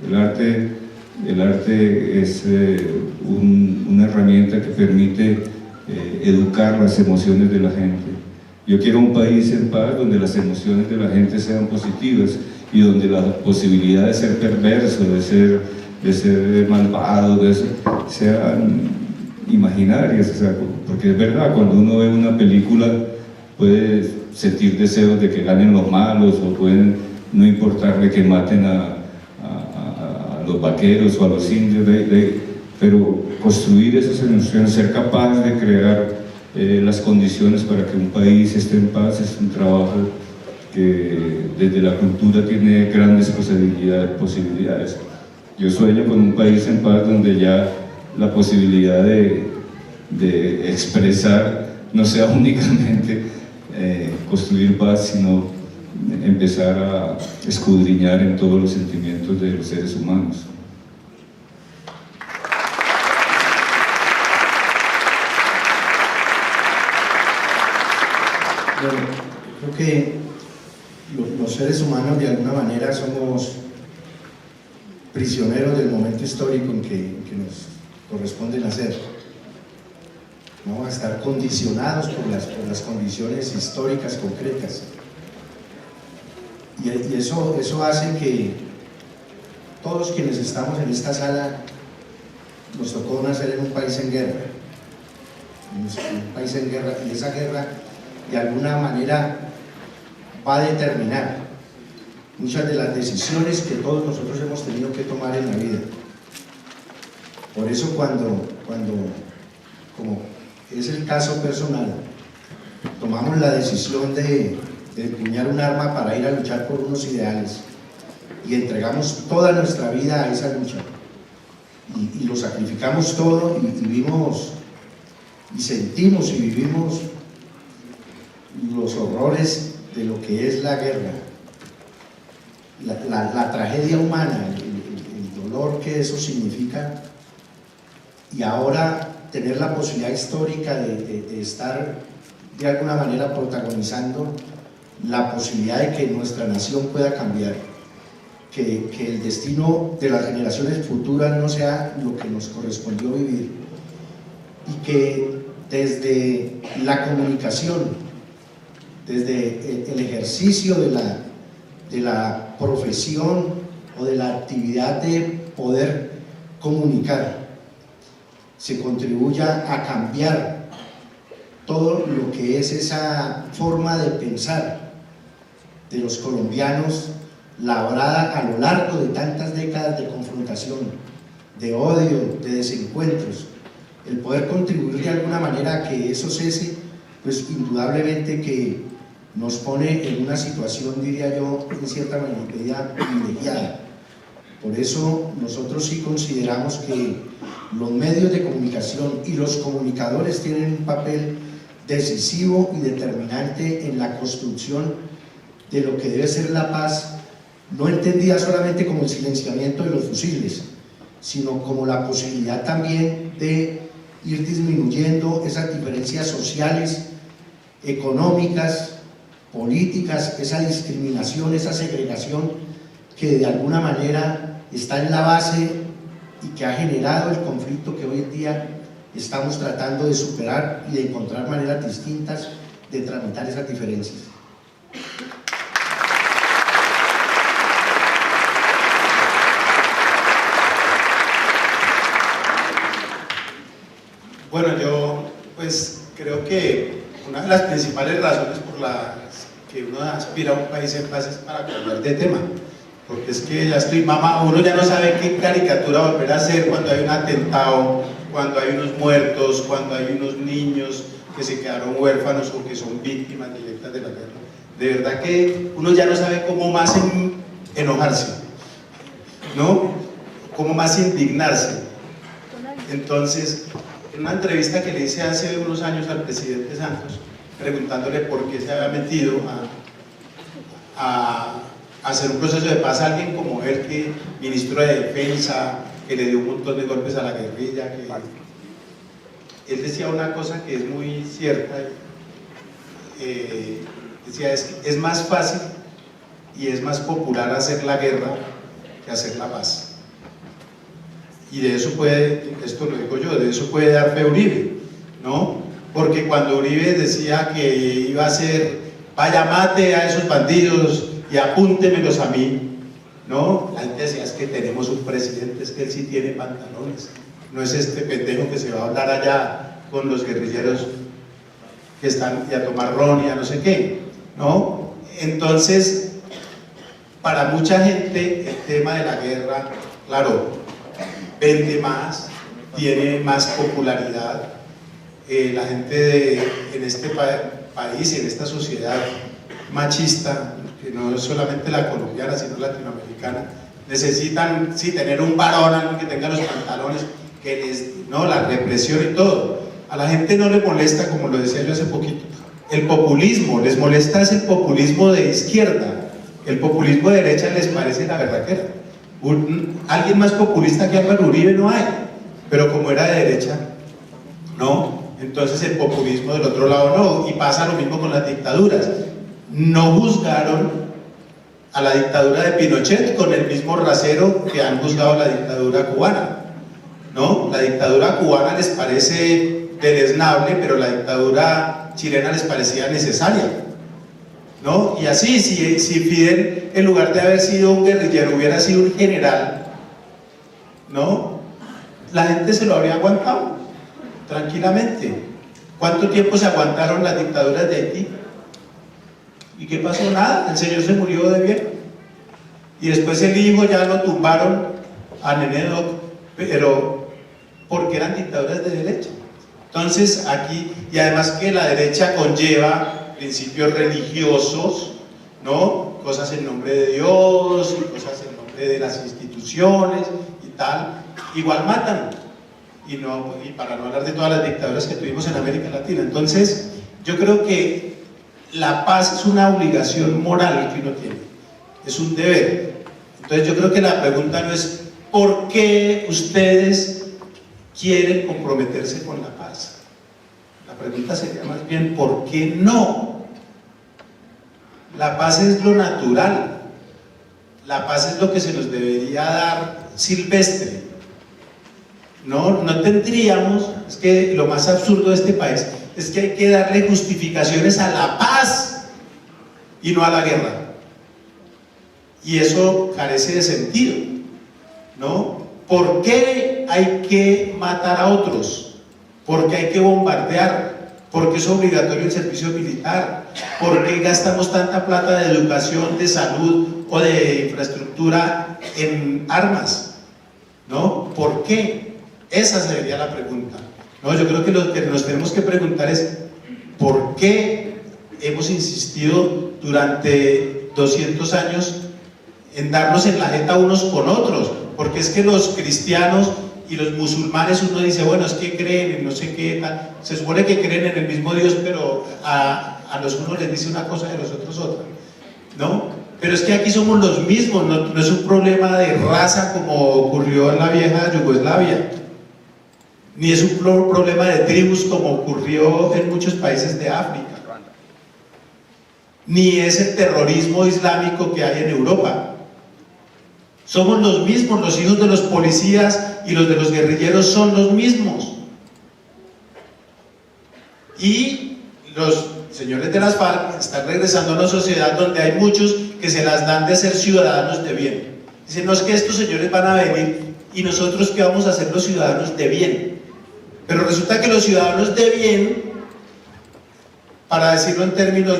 El arte es una herramienta que permite educar las emociones de la gente. Yo quiero un país en paz donde las emociones de la gente sean positivas, y donde la posibilidad de ser perverso, de ser malvado, sean imaginarias. O sea, porque es verdad, cuando uno ve una película puede sentir deseos de que ganen los malos, o pueden no importarle que maten a los vaqueros o a los indios, pero construir esas emociones, ser capaz de crear las condiciones para que un país esté en paz, es un trabajo que desde la cultura tiene grandes posibilidades. Yo sueño con un país en paz donde ya la posibilidad de expresar no sea únicamente construir paz, sino empezar a escudriñar en todos los sentimientos de los seres humanos. Bueno, creo que los seres humanos de alguna manera somos prisioneros del momento histórico en que nos corresponde nacer. Vamos a estar condicionados por las condiciones históricas concretas, y eso hace que todos quienes estamos en esta sala nos tocó nacer en un país en guerra, y esa guerra de alguna manera va a determinar muchas de las decisiones que todos nosotros hemos tenido que tomar en la vida. Por eso cuando como es el caso personal, tomamos la decisión de empuñar un arma para ir a luchar por unos ideales, y entregamos toda nuestra vida a esa lucha, y lo sacrificamos todo, y vivimos y sentimos y vivimos los horrores de lo que es la guerra, la tragedia humana, el dolor que eso significa, y ahora tener la posibilidad histórica de estar de alguna manera protagonizando la posibilidad de que nuestra nación pueda cambiar. que el destino de las generaciones futuras no sea lo que nos correspondió vivir, y que desde la comunicación, desde el ejercicio de la profesión o de la actividad de poder comunicar, se contribuya a cambiar todo lo que es esa forma de pensar de los colombianos, labrada a lo largo de tantas décadas de confrontación, de odio, de desencuentros. El poder contribuir de alguna manera a que eso cese, pues indudablemente que nos pone en una situación, diría yo, en cierta medida privilegiada. Por eso nosotros sí consideramos que los medios de comunicación y los comunicadores tienen un papel decisivo y determinante en la construcción de lo que debe ser la paz, no entendida solamente como el silenciamiento de los fusiles, sino como la posibilidad también de ir disminuyendo esas diferencias sociales, económicas, políticas, esa discriminación, esa segregación que de alguna manera está en la base y que ha generado el conflicto que hoy en día estamos tratando de superar y de encontrar maneras distintas de tramitar esas diferencias. Bueno, yo pues creo que una de las principales razones por las que uno aspira a un país en paz es para cambiar de tema, porque es que ya estoy mamá, uno ya no sabe qué caricatura volver a hacer cuando hay un atentado, cuando hay unos muertos, cuando hay unos niños que se quedaron huérfanos o que son víctimas directas de la guerra. De verdad que uno ya no sabe cómo más enojarse, ¿no? Cómo más indignarse. Entonces, en una entrevista que le hice hace unos años al presidente Santos, preguntándole por qué se había metido a hacer un proceso de paz a alguien como él, que ministro de Defensa, que le dio un montón de golpes a la guerrilla, que él decía una cosa que es muy cierta, decía, es más fácil y es más popular hacer la guerra que hacer la paz. Y de eso puede, esto lo digo yo, de eso puede dar fe Uribe, ¿no? Porque cuando Uribe decía que iba a hacer, vaya mate a esos bandidos y apúntemelos a mí, ¿no? La gente decía, es que tenemos un presidente, es que él sí tiene pantalones, no es este pendejo que se va a hablar allá con los guerrilleros que están y a tomar ron y a no sé qué, ¿no? Entonces, para mucha gente el tema de la guerra, claro, vende más, tiene más popularidad. La gente en este país, en esta sociedad machista, que no es solamente la colombiana, sino latinoamericana, necesitan, sí, tener un varón, alguien que tenga los pantalones, no, la represión y todo. A la gente no le molesta, como lo decía yo hace poquito, el populismo, les molesta es el populismo de izquierda, el populismo de derecha les parece la verdadera. Alguien más populista que Álvaro Uribe no hay, pero como era de derecha, no, entonces el populismo del otro lado no, y pasa lo mismo con las dictaduras. No juzgaron a la dictadura de Pinochet con el mismo rasero que han juzgado a la dictadura cubana, ¿no? La dictadura cubana les parece deleznable, pero la dictadura chilena les parecía necesaria, ¿no? Y así, si Fidel, en lugar de haber sido un guerrillero, hubiera sido un general, ¿no? La gente se lo habría aguantado tranquilamente. ¿Cuánto tiempo se aguantaron las dictaduras de Haití? ¿Y qué pasó? Nada, el señor se murió de bien. Y después el hijo ya lo tumbaron a Nené Doc, pero porque eran dictaduras de derecha. Entonces aquí, y además que la derecha conlleva principios religiosos, ¿no? Cosas en nombre de Dios, y cosas en nombre de las instituciones y tal, igual matan. Y para no hablar de todas las dictaduras que tuvimos en América Latina. Entonces, yo creo que la paz es una obligación moral que uno tiene, es un deber. Entonces yo creo que la pregunta no es ¿por qué ustedes quieren comprometerse con la paz? La pregunta sería más bien ¿por qué no? La paz es lo natural, la paz es lo que se nos debería dar silvestre. No tendríamos, es que lo más absurdo de este país es que hay que darle justificaciones a la paz y no a la guerra. Y eso carece de sentido, ¿no? ¿Por qué hay que matar a otros? ¿Por qué hay que bombardear? ¿Por qué es obligatorio el servicio militar? ¿Por qué gastamos tanta plata de educación, de salud o de infraestructura en armas? ¿No? ¿Por qué? Esa sería la pregunta. No, yo creo que lo que nos tenemos que preguntar es ¿por qué hemos insistido durante 200 años en darnos en la jeta unos con otros? Porque es que los cristianos y los musulmanes, uno dice, bueno, es que creen en no sé qué tal, se supone que creen en el mismo Dios, pero a los unos les dice una cosa y a los otros otra, ¿no? Pero es que aquí somos los mismos, no es un problema de raza como ocurrió en la vieja Yugoslavia, ni es un problema de tribus como ocurrió en muchos países de África, ni es el terrorismo islámico que hay en Europa. Somos los mismos, los hijos de los policías y los de los guerrilleros son los mismos. Y los señores de las FARC están regresando a una sociedad donde hay muchos que se las dan de ser ciudadanos de bien. Dicen, no, es que estos señores van a venir y nosotros ¿qué vamos a hacer los ciudadanos de bien? Pero resulta que los ciudadanos de bien, para decirlo en términos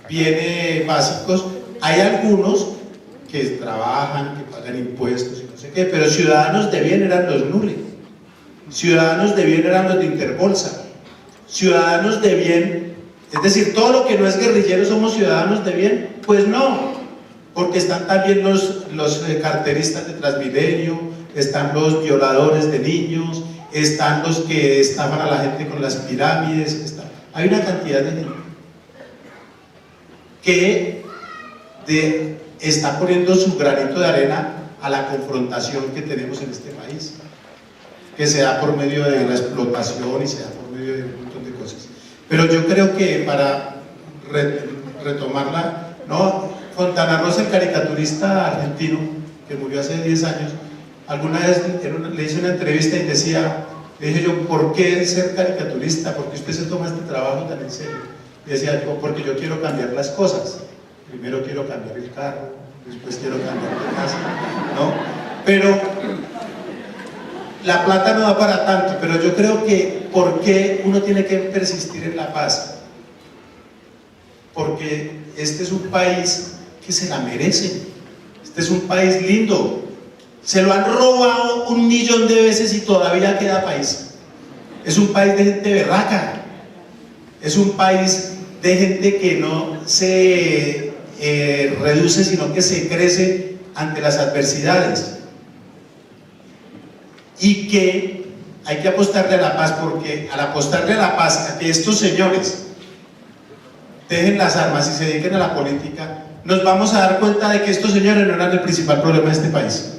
bien básicos, hay algunos que trabajan, que pagan impuestos y no sé qué, pero ciudadanos de bien eran los NULE, ciudadanos de bien eran los de Interbolsa, ciudadanos de bien, es decir, todo lo que no es guerrillero somos ciudadanos de bien. Pues no, porque están también los carteristas de Transmilenio, están los violadores de niños, están los que estafan a la gente con las pirámides, hay una cantidad de gente que está poniendo su granito de arena a la confrontación que tenemos en este país, que se da por medio de la explotación y se da por medio de un montón de cosas. Pero yo creo que para retomarla, ¿no? Fontana Rosa, el caricaturista argentino que murió hace 10 años, alguna vez le hice una entrevista y le dije yo, ¿por qué ser caricaturista? ¿Por qué usted se toma este trabajo tan en serio? Y decía yo, porque yo quiero cambiar las cosas. Primero quiero cambiar el carro, después quiero cambiar de casa, ¿no? Pero la plata no da para tanto, pero yo creo que ¿por qué uno tiene que persistir en la paz? Porque este es un país que se la merece, este es un país lindo, se lo han robado 1.000.000 de veces y todavía queda país. Es un país de gente berraca, es un país de gente que no se reduce, sino que se crece ante las adversidades, y que hay que apostarle a la paz, porque al apostarle a la paz, a que estos señores dejen las armas y se dediquen a la política, nos vamos a dar cuenta de que estos señores no eran el principal problema de este país.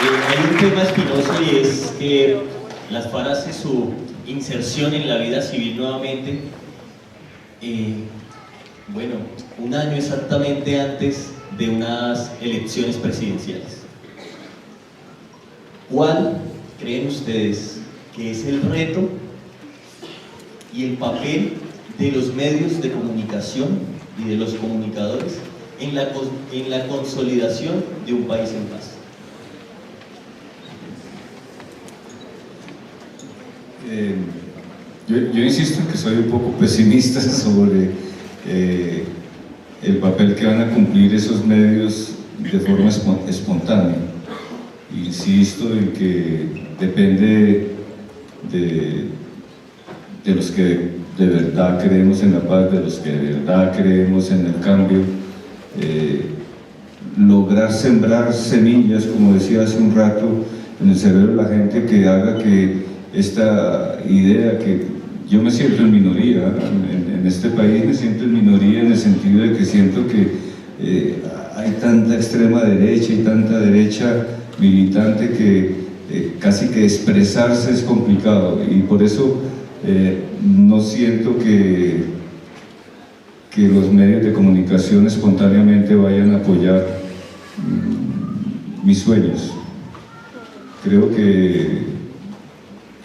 Hay un tema espinoso y es que las FARC hace su inserción en la vida civil nuevamente, bueno, un año exactamente antes de unas elecciones presidenciales. ¿Cuál creen ustedes que es el reto y el papel de los medios de comunicación y de los comunicadores en la consolidación de un país en paz? Yo insisto en que soy un poco pesimista sobre el papel que van a cumplir esos medios de forma espontánea. Insisto en que depende de los que de verdad creemos en la paz, de los que de verdad creemos en el cambio, lograr sembrar semillas, como decía hace un rato, en el cerebro de la gente, que haga que esta idea, que yo me siento en minoría, en este país me siento en minoría en el sentido de que siento que hay tanta extrema derecha y tanta derecha militante que casi que expresarse es complicado, y por eso no siento que los medios de comunicación espontáneamente vayan a apoyar mis sueños. Creo que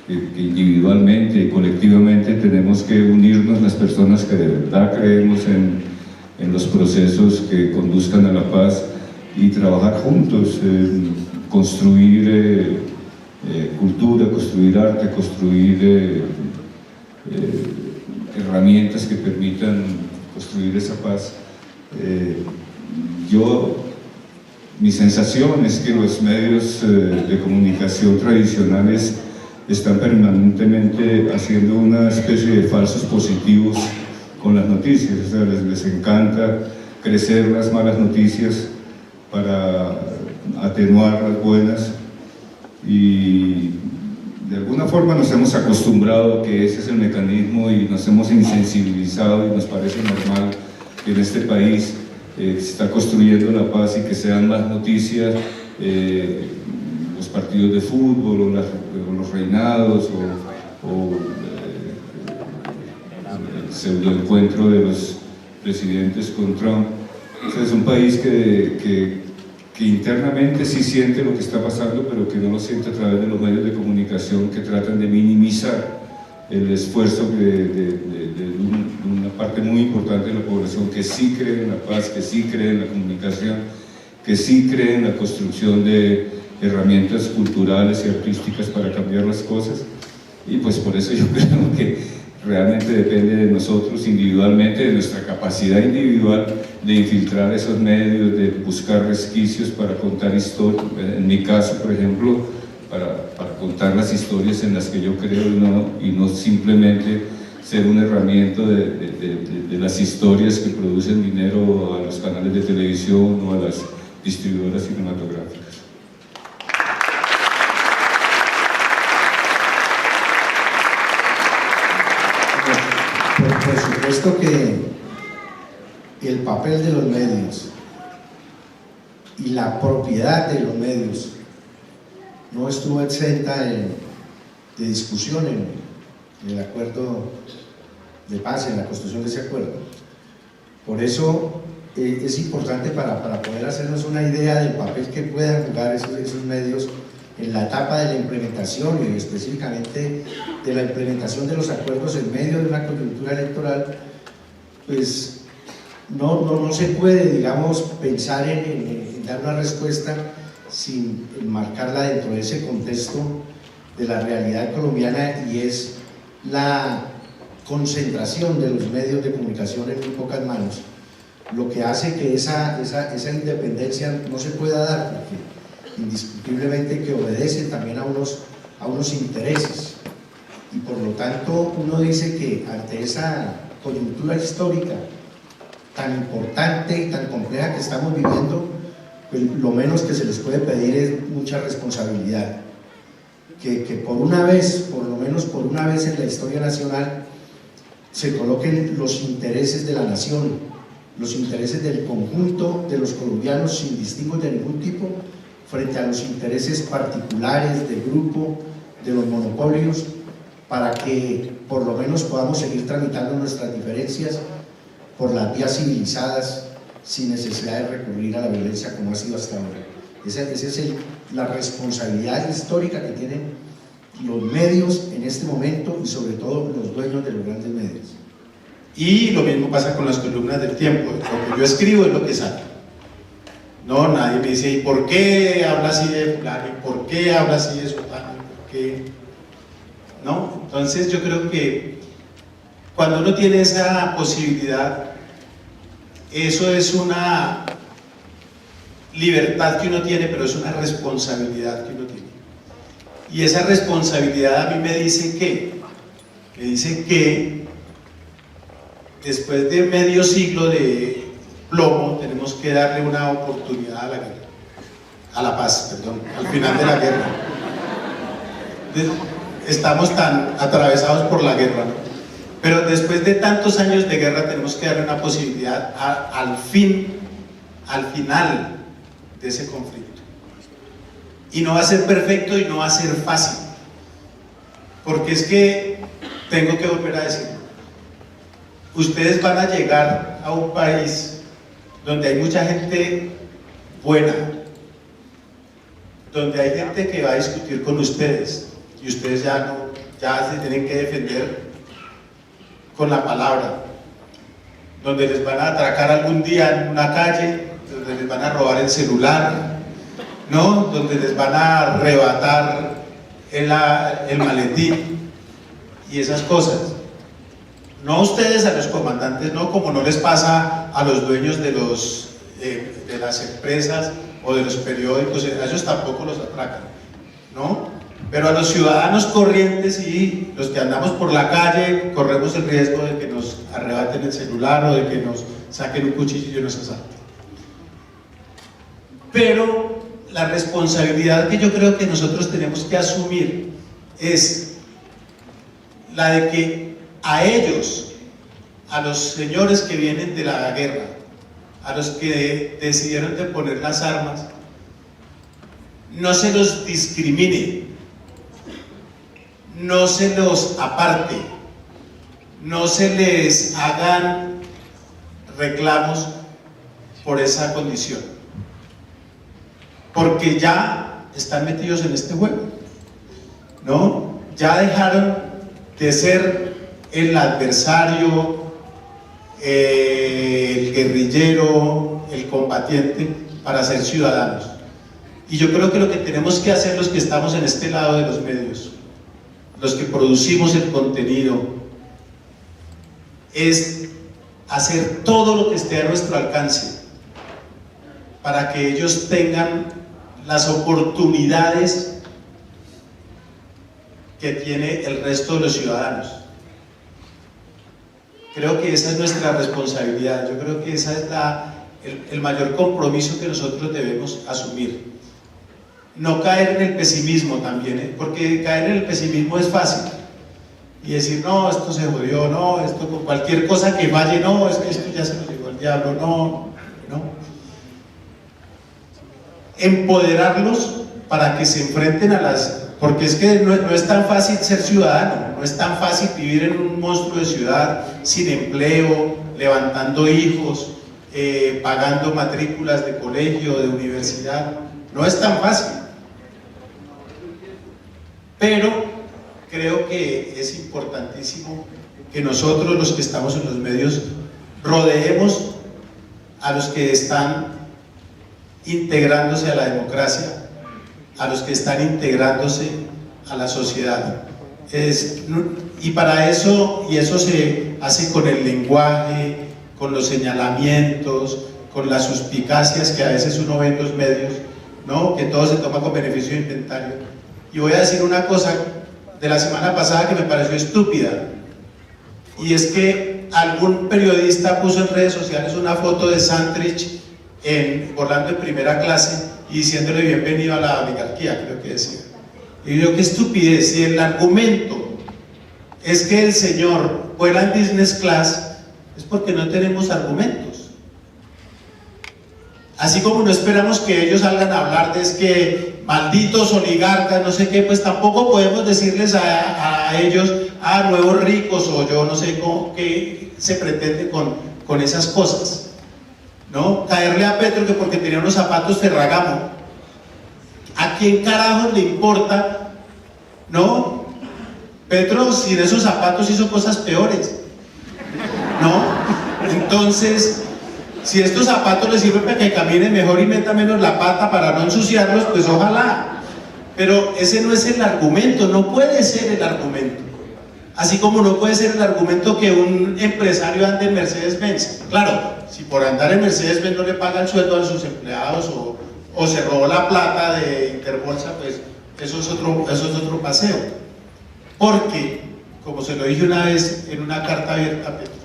individualmente y colectivamente tenemos que unirnos las personas que de verdad creemos en los procesos que conduzcan a la paz y trabajar juntos, construir cultura, construir arte, construir herramientas que permitan construir esa paz. Mi sensación es que los medios de comunicación tradicionales están permanentemente haciendo una especie de falsos positivos con las noticias, o sea, les encanta crecer las malas noticias para atenuar las buenas, y de alguna forma nos hemos acostumbrado a que ese es el mecanismo y nos hemos insensibilizado, y nos parece normal que en este país se está construyendo la paz y que sean más noticias los partidos de fútbol o los reinados o el pseudoencuentro de los presidentes con Trump. O sea, es un país que internamente sí siente lo que está pasando, pero que no lo siente a través de los medios de comunicación, que tratan de minimizar el esfuerzo de una parte muy importante de la población que sí cree en la paz, que sí cree en la comunicación, que sí cree en la construcción de herramientas culturales y artísticas para cambiar las cosas. Y pues por eso yo creo que realmente depende de nosotros individualmente, de nuestra capacidad individual de infiltrar esos medios, de buscar resquicios para contar historias. En mi caso, por ejemplo, para contar las historias en las que yo creo, y no simplemente ser una herramienta de las historias que producen dinero a los canales de televisión o a las distribuidoras cinematográficas. Por supuesto que el papel de los medios y la propiedad de los medios no estuvo exenta de discusión en el acuerdo de paz, en la construcción de ese acuerdo. Por eso es importante para poder hacernos una idea del papel que puedan jugar esos medios en la etapa de la implementación, y específicamente de la implementación de los acuerdos en medio de una coyuntura electoral. Pues no se puede, digamos, pensar en dar una respuesta sin enmarcarla dentro de ese contexto de la realidad colombiana, y es la concentración de los medios de comunicación en muy pocas manos, lo que hace que esa independencia no se pueda dar, porque indiscutiblemente que obedece también a unos intereses, y por lo tanto uno dice que ante esa coyuntura histórica tan importante y tan compleja que estamos viviendo, pues lo menos que se les puede pedir es mucha responsabilidad, que por una vez, por lo menos por una vez en la historia nacional, se coloquen los intereses de la nación, los intereses del conjunto de los colombianos sin distingos de ningún tipo, frente a los intereses particulares del grupo, de los monopolios, para que por lo menos podamos seguir tramitando nuestras diferencias por las vías civilizadas, sin necesidad de recurrir a la violencia como ha sido hasta ahora. Esa es la responsabilidad histórica que tienen los medios en este momento, y sobre todo los dueños de los grandes medios. Y lo mismo pasa con las columnas del Tiempo. Lo que yo escribo es lo que sale. No, nadie me dice, ¿y por qué habla así de fulano? ¿Y por qué habla así de sultano? ¿Por qué? ¿No? Entonces yo creo que cuando uno tiene esa posibilidad, eso es una libertad que uno tiene, pero es una responsabilidad que uno tiene. Y esa responsabilidad a mí me dice que después de medio siglo de plomo, tenemos que darle una oportunidad a la guerra, a la paz, perdón, al final de la guerra. Estamos tan atravesados por la guerra, ¿no? Pero después de tantos años de guerra tenemos que darle una posibilidad al final de ese conflicto. Y no va a ser perfecto y no va a ser fácil. Porque es que, tengo que volver a decir, ustedes van a llegar a un país donde hay mucha gente buena, donde hay gente que va a discutir con ustedes y ustedes ya se tienen que defender con la palabra, donde les van a atracar algún día en una calle, donde les van a robar el celular, ¿no? Donde les van a arrebatar el maletín y esas cosas. No a ustedes, a los comandantes, no, como no les pasa a los dueños de las empresas o de los periódicos, a ellos tampoco los atracan, ¿no? Pero a los ciudadanos corrientes y los que andamos por la calle corremos el riesgo de que nos arrebaten el celular o de que nos saquen un cuchillo y nos asalten. Pero la responsabilidad que yo creo que nosotros tenemos que asumir es la de que a ellos, a los señores que vienen de la guerra, a los que decidieron de poner las armas, no se los discrimine, no se los aparte, no se les hagan reclamos por esa condición, porque ya están metidos en este juego, ¿no? Ya dejaron de ser el adversario, el guerrillero, el combatiente, para ser ciudadanos. Y yo creo que lo que tenemos que hacer los que estamos en este lado de los medios, los que producimos el contenido, es hacer todo lo que esté a nuestro alcance para que ellos tengan las oportunidades que tiene el resto de los ciudadanos. Creo que esa es nuestra responsabilidad, yo creo que esa es el mayor compromiso que nosotros debemos asumir. No caer en el pesimismo también, porque caer en el pesimismo es fácil y decir, no, esto se jodió, no, esto con cualquier cosa que falle, no, es que esto ya se lo llevó el diablo, no. Empoderarlos para que se enfrenten a porque es que no es tan fácil ser ciudadano, no es tan fácil vivir en un monstruo de ciudad, sin empleo, levantando hijos, pagando matrículas de colegio, de universidad, no es tan fácil. Pero creo que es importantísimo que nosotros, los que estamos en los medios, rodeemos a los que están integrándose a la democracia, a los que están integrándose a la sociedad. Y para eso, y eso se hace con el lenguaje, con los señalamientos, con las suspicacias que a veces uno ve en los medios, ¿no? Que todo se toma con beneficio de inventario. Y voy a decir una cosa de la semana pasada que me pareció estúpida, y es que algún periodista puso en redes sociales una foto de Santrich volando en primera clase y diciéndole bienvenido a la oligarquía, creo que decía. Y yo, qué estupidez, si el argumento es que el señor vuela en business class, es porque no tenemos argumentos. Así como no esperamos que ellos salgan a hablar de es que malditos oligarcas, no sé qué, pues tampoco podemos decirles a ellos, nuevos ricos, o yo no sé cómo, qué se pretende con esas cosas, ¿no? Caerle a Petro que porque tenía unos zapatos Ferragamo, ¿a quién carajo le importa? ¿No? Petro sin esos zapatos hizo cosas peores, ¿no? Entonces, si estos zapatos les sirven para que camine mejor y meta menos la pata para no ensuciarlos, pues ojalá. Pero ese no es el argumento, no puede ser el argumento. Así como no puede ser el argumento que un empresario ande en Mercedes-Benz. Claro, si por andar en Mercedes-Benz no le paga el sueldo a sus empleados o se robó la plata de Interbolsa, pues eso es otro paseo. Porque, como se lo dije una vez en una carta abierta a Petro,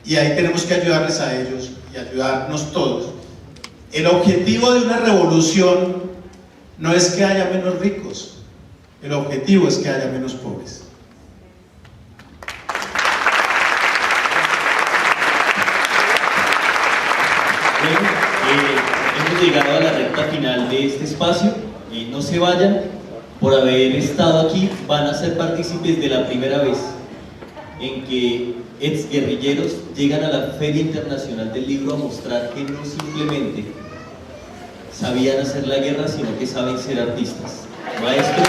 y ahí tenemos que ayudarles a ellos y ayudarnos todos. El objetivo de una revolución no es que haya menos ricos, el objetivo es que haya menos pobres. Bueno, hemos llegado a la recta final de este espacio. No se vayan, por haber estado aquí van a ser partícipes de la primera vez en que exguerrilleros llegan a la Feria Internacional del Libro a mostrar que no simplemente sabían hacer la guerra, sino que saben ser artistas. Maestros,